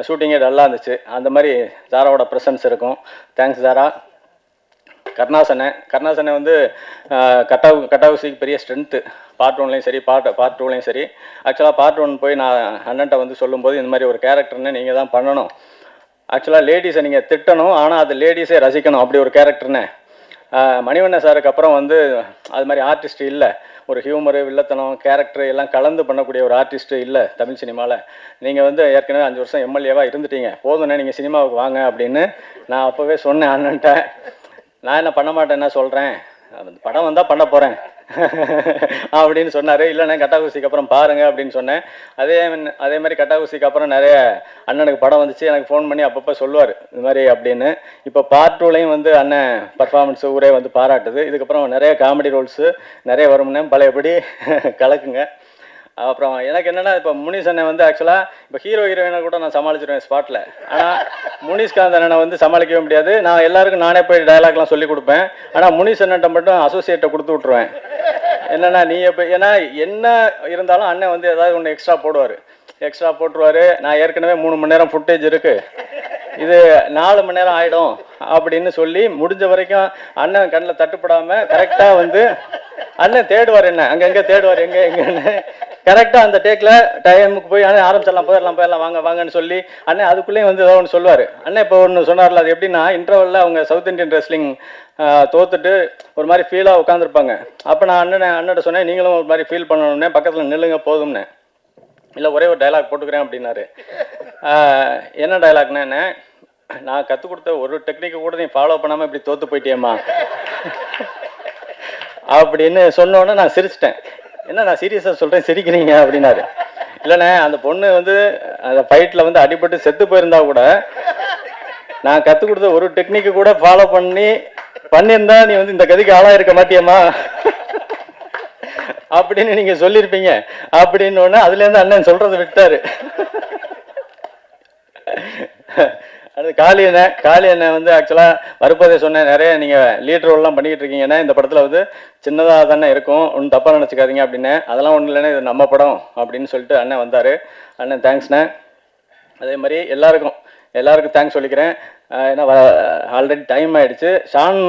ஷூட்டிங்கே டல்லாக இருந்துச்சு. அந்த மாதிரி ஜாராவோட ப்ரெசன்ஸ் இருக்கும். தேங்க்ஸ் ஜாரா. கருணாசனை வந்து கட்டாவுசிக்கு பெரிய ஸ்ட்ரென்த்து. பார்ட் 1லையும் சரி பார்ட் 2லையும் சரி. ஆக்சுவலாக பார்ட் 1 போய் நான் அண்ணன்ட்ட வந்து சொல்லும்போது இந்த மாதிரி ஒரு கேரக்டர்னு நீங்கள் தான் பண்ணணும், ஆக்சுவலாக லேடிஸை நீங்கள் திட்டணும், ஆனால் அது லேடிஸே ரசிக்கணும், அப்படி ஒரு கேரக்டர்னு. மணிவண்ணன் சாருக்கு அப்புறம் வந்து அது மாதிரி ஆர்டிஸ்ட் இல்லை. ஒரு ஹியூமரு, வில்லத்தனம், கேரக்டர் எல்லாம் கலந்து பண்ணக்கூடிய ஒரு ஆர்டிஸ்ட்டு இல்லை தமிழ் சினிமாவில். நீங்கள் வந்து ஏற்கனவே 5 வருஷம் எம்எல்ஏவாக இருந்துட்டீங்க, போதுண்ணே நீங்கள் சினிமாவுக்கு வாங்க அப்படின்னு நான் அப்போவே சொன்னேன் அண்ணன்ட்ட. நான் என்ன பண்ண மாட்டேன்னா சொல்கிறேன், படம் வந்தால் பண்ண போகிறேன் அப்படின்னு சொன்னார். இல்லைண்ணே கட்டாகுசிக்கு அப்புறம் பாருங்கள் அப்படின்னு சொன்னேன். அதே மாதிரி கட்டாகுசிக்கு அப்புறம் நிறைய அண்ணனுக்கு படம் வந்துச்சு, எனக்கு ஃபோன் பண்ணி அப்பப்போ சொல்லுவார் இது மாதிரி அப்படின்னு. இப்போ பார்ட் 2லையும் வந்து அண்ணன் பர்ஃபார்மன்ஸ் ஊரே வந்து பாராட்டுது. இதுக்கப்புறம் நிறைய காமெடி ரோல்ஸு நிறைய வரும்னே, பழையபடி கலக்குங்க. அப்புறம் எனக்கு என்னென்னா, இப்போ முனிஷ் அண்ணன் வந்து ஆக்சுவலாக இப்போ ஹீரோயினை கூட நான் சமாளிச்சிடுவேன் ஸ்பாட்டில். ஆனால் முனிஷ்காந்த் அண்ணனை வந்து சமாளிக்கவே முடியாது. நான் எல்லாருக்கும் நானே போய் டயலாக்லாம் சொல்லி கொடுப்பேன். ஆனால் முனிஷ் அண்ணன்ட்ட மட்டும் அசோசியேட்டை கொடுத்து விட்ருவேன். என்னென்னா நீ எப்போ, ஏன்னா என்ன இருந்தாலும் அண்ணன் வந்து ஏதாவது ஒன்று எக்ஸ்ட்ரா போட்டுருவார். நான் ஏற்கனவே 3 மணி நேரம் ஃபுட்டேஜ் இருக்குது, இது 4 மணி நேரம் ஆகிடும் அப்படின்னு சொல்லி முடிஞ்ச வரைக்கும் அண்ணன் கண்ணில் தட்டுப்படாமல் கரெக்டாக வந்து அண்ணன் தேடுவார், என்ன அங்கங்கே தேடுவார், எங்கன்னு கரெக்டாக அந்த டேக்கில் டைமுக்கு போய் அண்ணன் ஆரம்பிச்சிடலாம், போயிடலாம் வாங்கன்னு சொல்லி அண்ணன் அதுக்குள்ளேயும் வந்து ஏதோ ஒன்று சொல்லுவார். அண்ணன் இப்போ ஒன்று சொன்னார்ல, அது எப்படின்னா இன்டர்வலில் அவங்க சவுத் இண்டியன் ரெஸ்லிங் தோத்துட்டு ஒரு மாதிரி ஃபீலாக உட்காந்துருப்பாங்க. அப்போ நான் அண்ணன்ட்ட சொன்னேன், நீங்களும் ஒரு மாதிரி ஃபீல் பண்ணணும்னே, பக்கத்தில் நில்லுங்க போதும்னே. இல்லை ஒரே ஒரு டைலாக் போட்டுக்கிறேன் அப்படின்னாரு. என்ன டைலாக்னா, என்ன நான் கற்றுக் கொடுத்த ஒரு டெக்னிக்கை கூட நீ ஃபாலோ பண்ணாமல் இப்படி தோற்று போயிட்டியம்மா அப்படின்னு சொன்னோன்னே நான் சிரிச்சிட்டேன். என்ன நான் சீரியஸாக சொல்கிறேன் சிரிக்கிறீங்க அப்படின்னாரு. இல்லைண்ணே அந்த பொண்ணு வந்து அந்த ஃபைட்டில் வந்து அடிபட்டு செத்து போயிருந்தா கூட நான் கற்றுக் கொடுத்த ஒரு டெக்னிக்கு கூட ஃபாலோ பண்ணியிருந்தா நீ வந்து இந்த கதிக்கு ஆளாக இருக்க மாட்டியம்மா அப்படின்னு நீங்கள் சொல்லியிருப்பீங்க அப்படின்னு ஒன்று அதுலேருந்து அண்ணன் சொல்கிறத விட்டார். அது காளி அண்ணன் வந்து ஆக்சுவலாக வருப்பதே சொன்னேன், நிறைய நீங்கள் லீட் ரோல்லாம் பண்ணிக்கிட்டு இருக்கீங்கன்னா இந்த படத்தில் வந்து சின்னதாக தானே இருக்கும், ஒன்றும் தப்பாக நினச்சிக்காதீங்க அப்படின்னு. அதெல்லாம் ஒன்றும் இல்லைன்னா இது நம்ம படம் அப்படின்னு சொல்லிட்டு அண்ணன் வந்தார். அண்ணன் தேங்க்ஸ்ண்ணே. அதே மாதிரி எல்லாருக்கும் தேங்க்ஸ் சொல்லிக்கிறேன். ஏன்னா ஆல்ரெடி டைம் ஆகிடுச்சு. ஷான்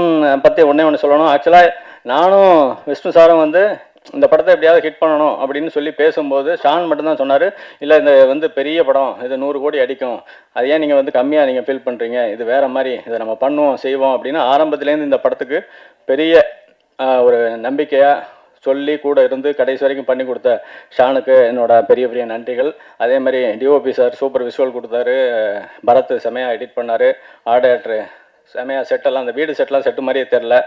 பற்றி ஒன்று சொல்லணும். ஆக்சுவலாக நானும் விஷ்ணு சாரும் வந்து இந்த படத்தை எப்படியாவது ஹிட் பண்ணணும் அப்படின்னு சொல்லி பேசும்போது ஷான் மட்டும்தான் சொன்னார், இல்லை இந்த வந்து பெரிய படம், இது 100 கோடி அடிக்கும், அது ஏன் நீங்கள் வந்து கம்மியாக நீங்கள் ஃபீல் பண்ணுறீங்க, இது வேறு மாதிரி, இதை நம்ம செய்வோம் அப்படின்னு ஆரம்பத்துலேருந்து இந்த படத்துக்கு பெரிய ஒரு நம்பிக்கையாக சொல்லி கூட இருந்து கடைசி வரைக்கும் பண்ணி கொடுத்த ஷானுக்கு என்னோட பெரிய நன்றிகள். அதே மாதிரி டிஓபி சார் சூப்பர் விஷுவல் கொடுத்தாரு, பரத் செமையாக எடிட் பண்ணார், ஆர்டர் செமையாக செட்டெல்லாம் அந்த வீடு செட்டு மாதிரியே தெரில.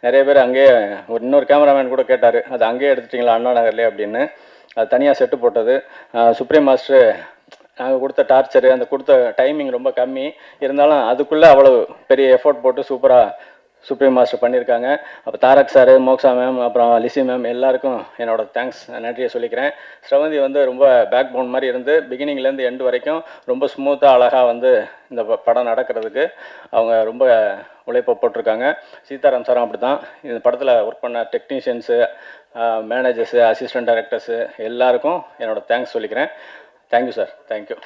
நிறைய பேர் அங்கேயே இன்னொரு கேமராமேன் கூட கேட்டார், அது அங்கேயே எடுத்துட்டிங்களா அண்ணா நகர்லேயே அப்படின்னு. அது தனியாக செட்டு போட்டது. சுப்ரீம் மாஸ்டர் நாங்கள் கொடுத்த டார்ச்சரு, அந்த கொடுத்த டைமிங் ரொம்ப கம்மி இருந்தாலும் அதுக்குள்ளே அவ்வளோ பெரிய எஃபோர்ட் போட்டு சூப்பராக சுப்ரீம் மாஸ்டர் பண்ணியிருக்காங்க. அப்போ தாரக் சார், மோக்ஷா மேம், அப்புறம் லிசி மேம் எல்லாருக்கும் என்னோட தேங்க்ஸ் நன்றியை சொல்லிக்கிறேன். ஸ்ரவந்தி வந்து ரொம்ப பேக் போன் மாதிரி இருந்து பிகினிங்லேருந்து எண்டு வரைக்கும் ரொம்ப ஸ்மூத்தாக அழகாக வந்து இந்த படம் நடக்கிறதுக்கு அவங்க ரொம்ப உழைப்பை போட்டிருக்காங்க. சீதாராம் சாரும் அப்படி தான். இந்த படத்தில் ஒர்க் பண்ண டெக்னீஷியன்ஸு, மேனேஜர்ஸு, அசிஸ்டன்ட் டைரக்டர்ஸு எல்லாருக்கும் என்னோட தேங்க்ஸ் சொல்லிக்கிறேன். Thank you sir, thank you.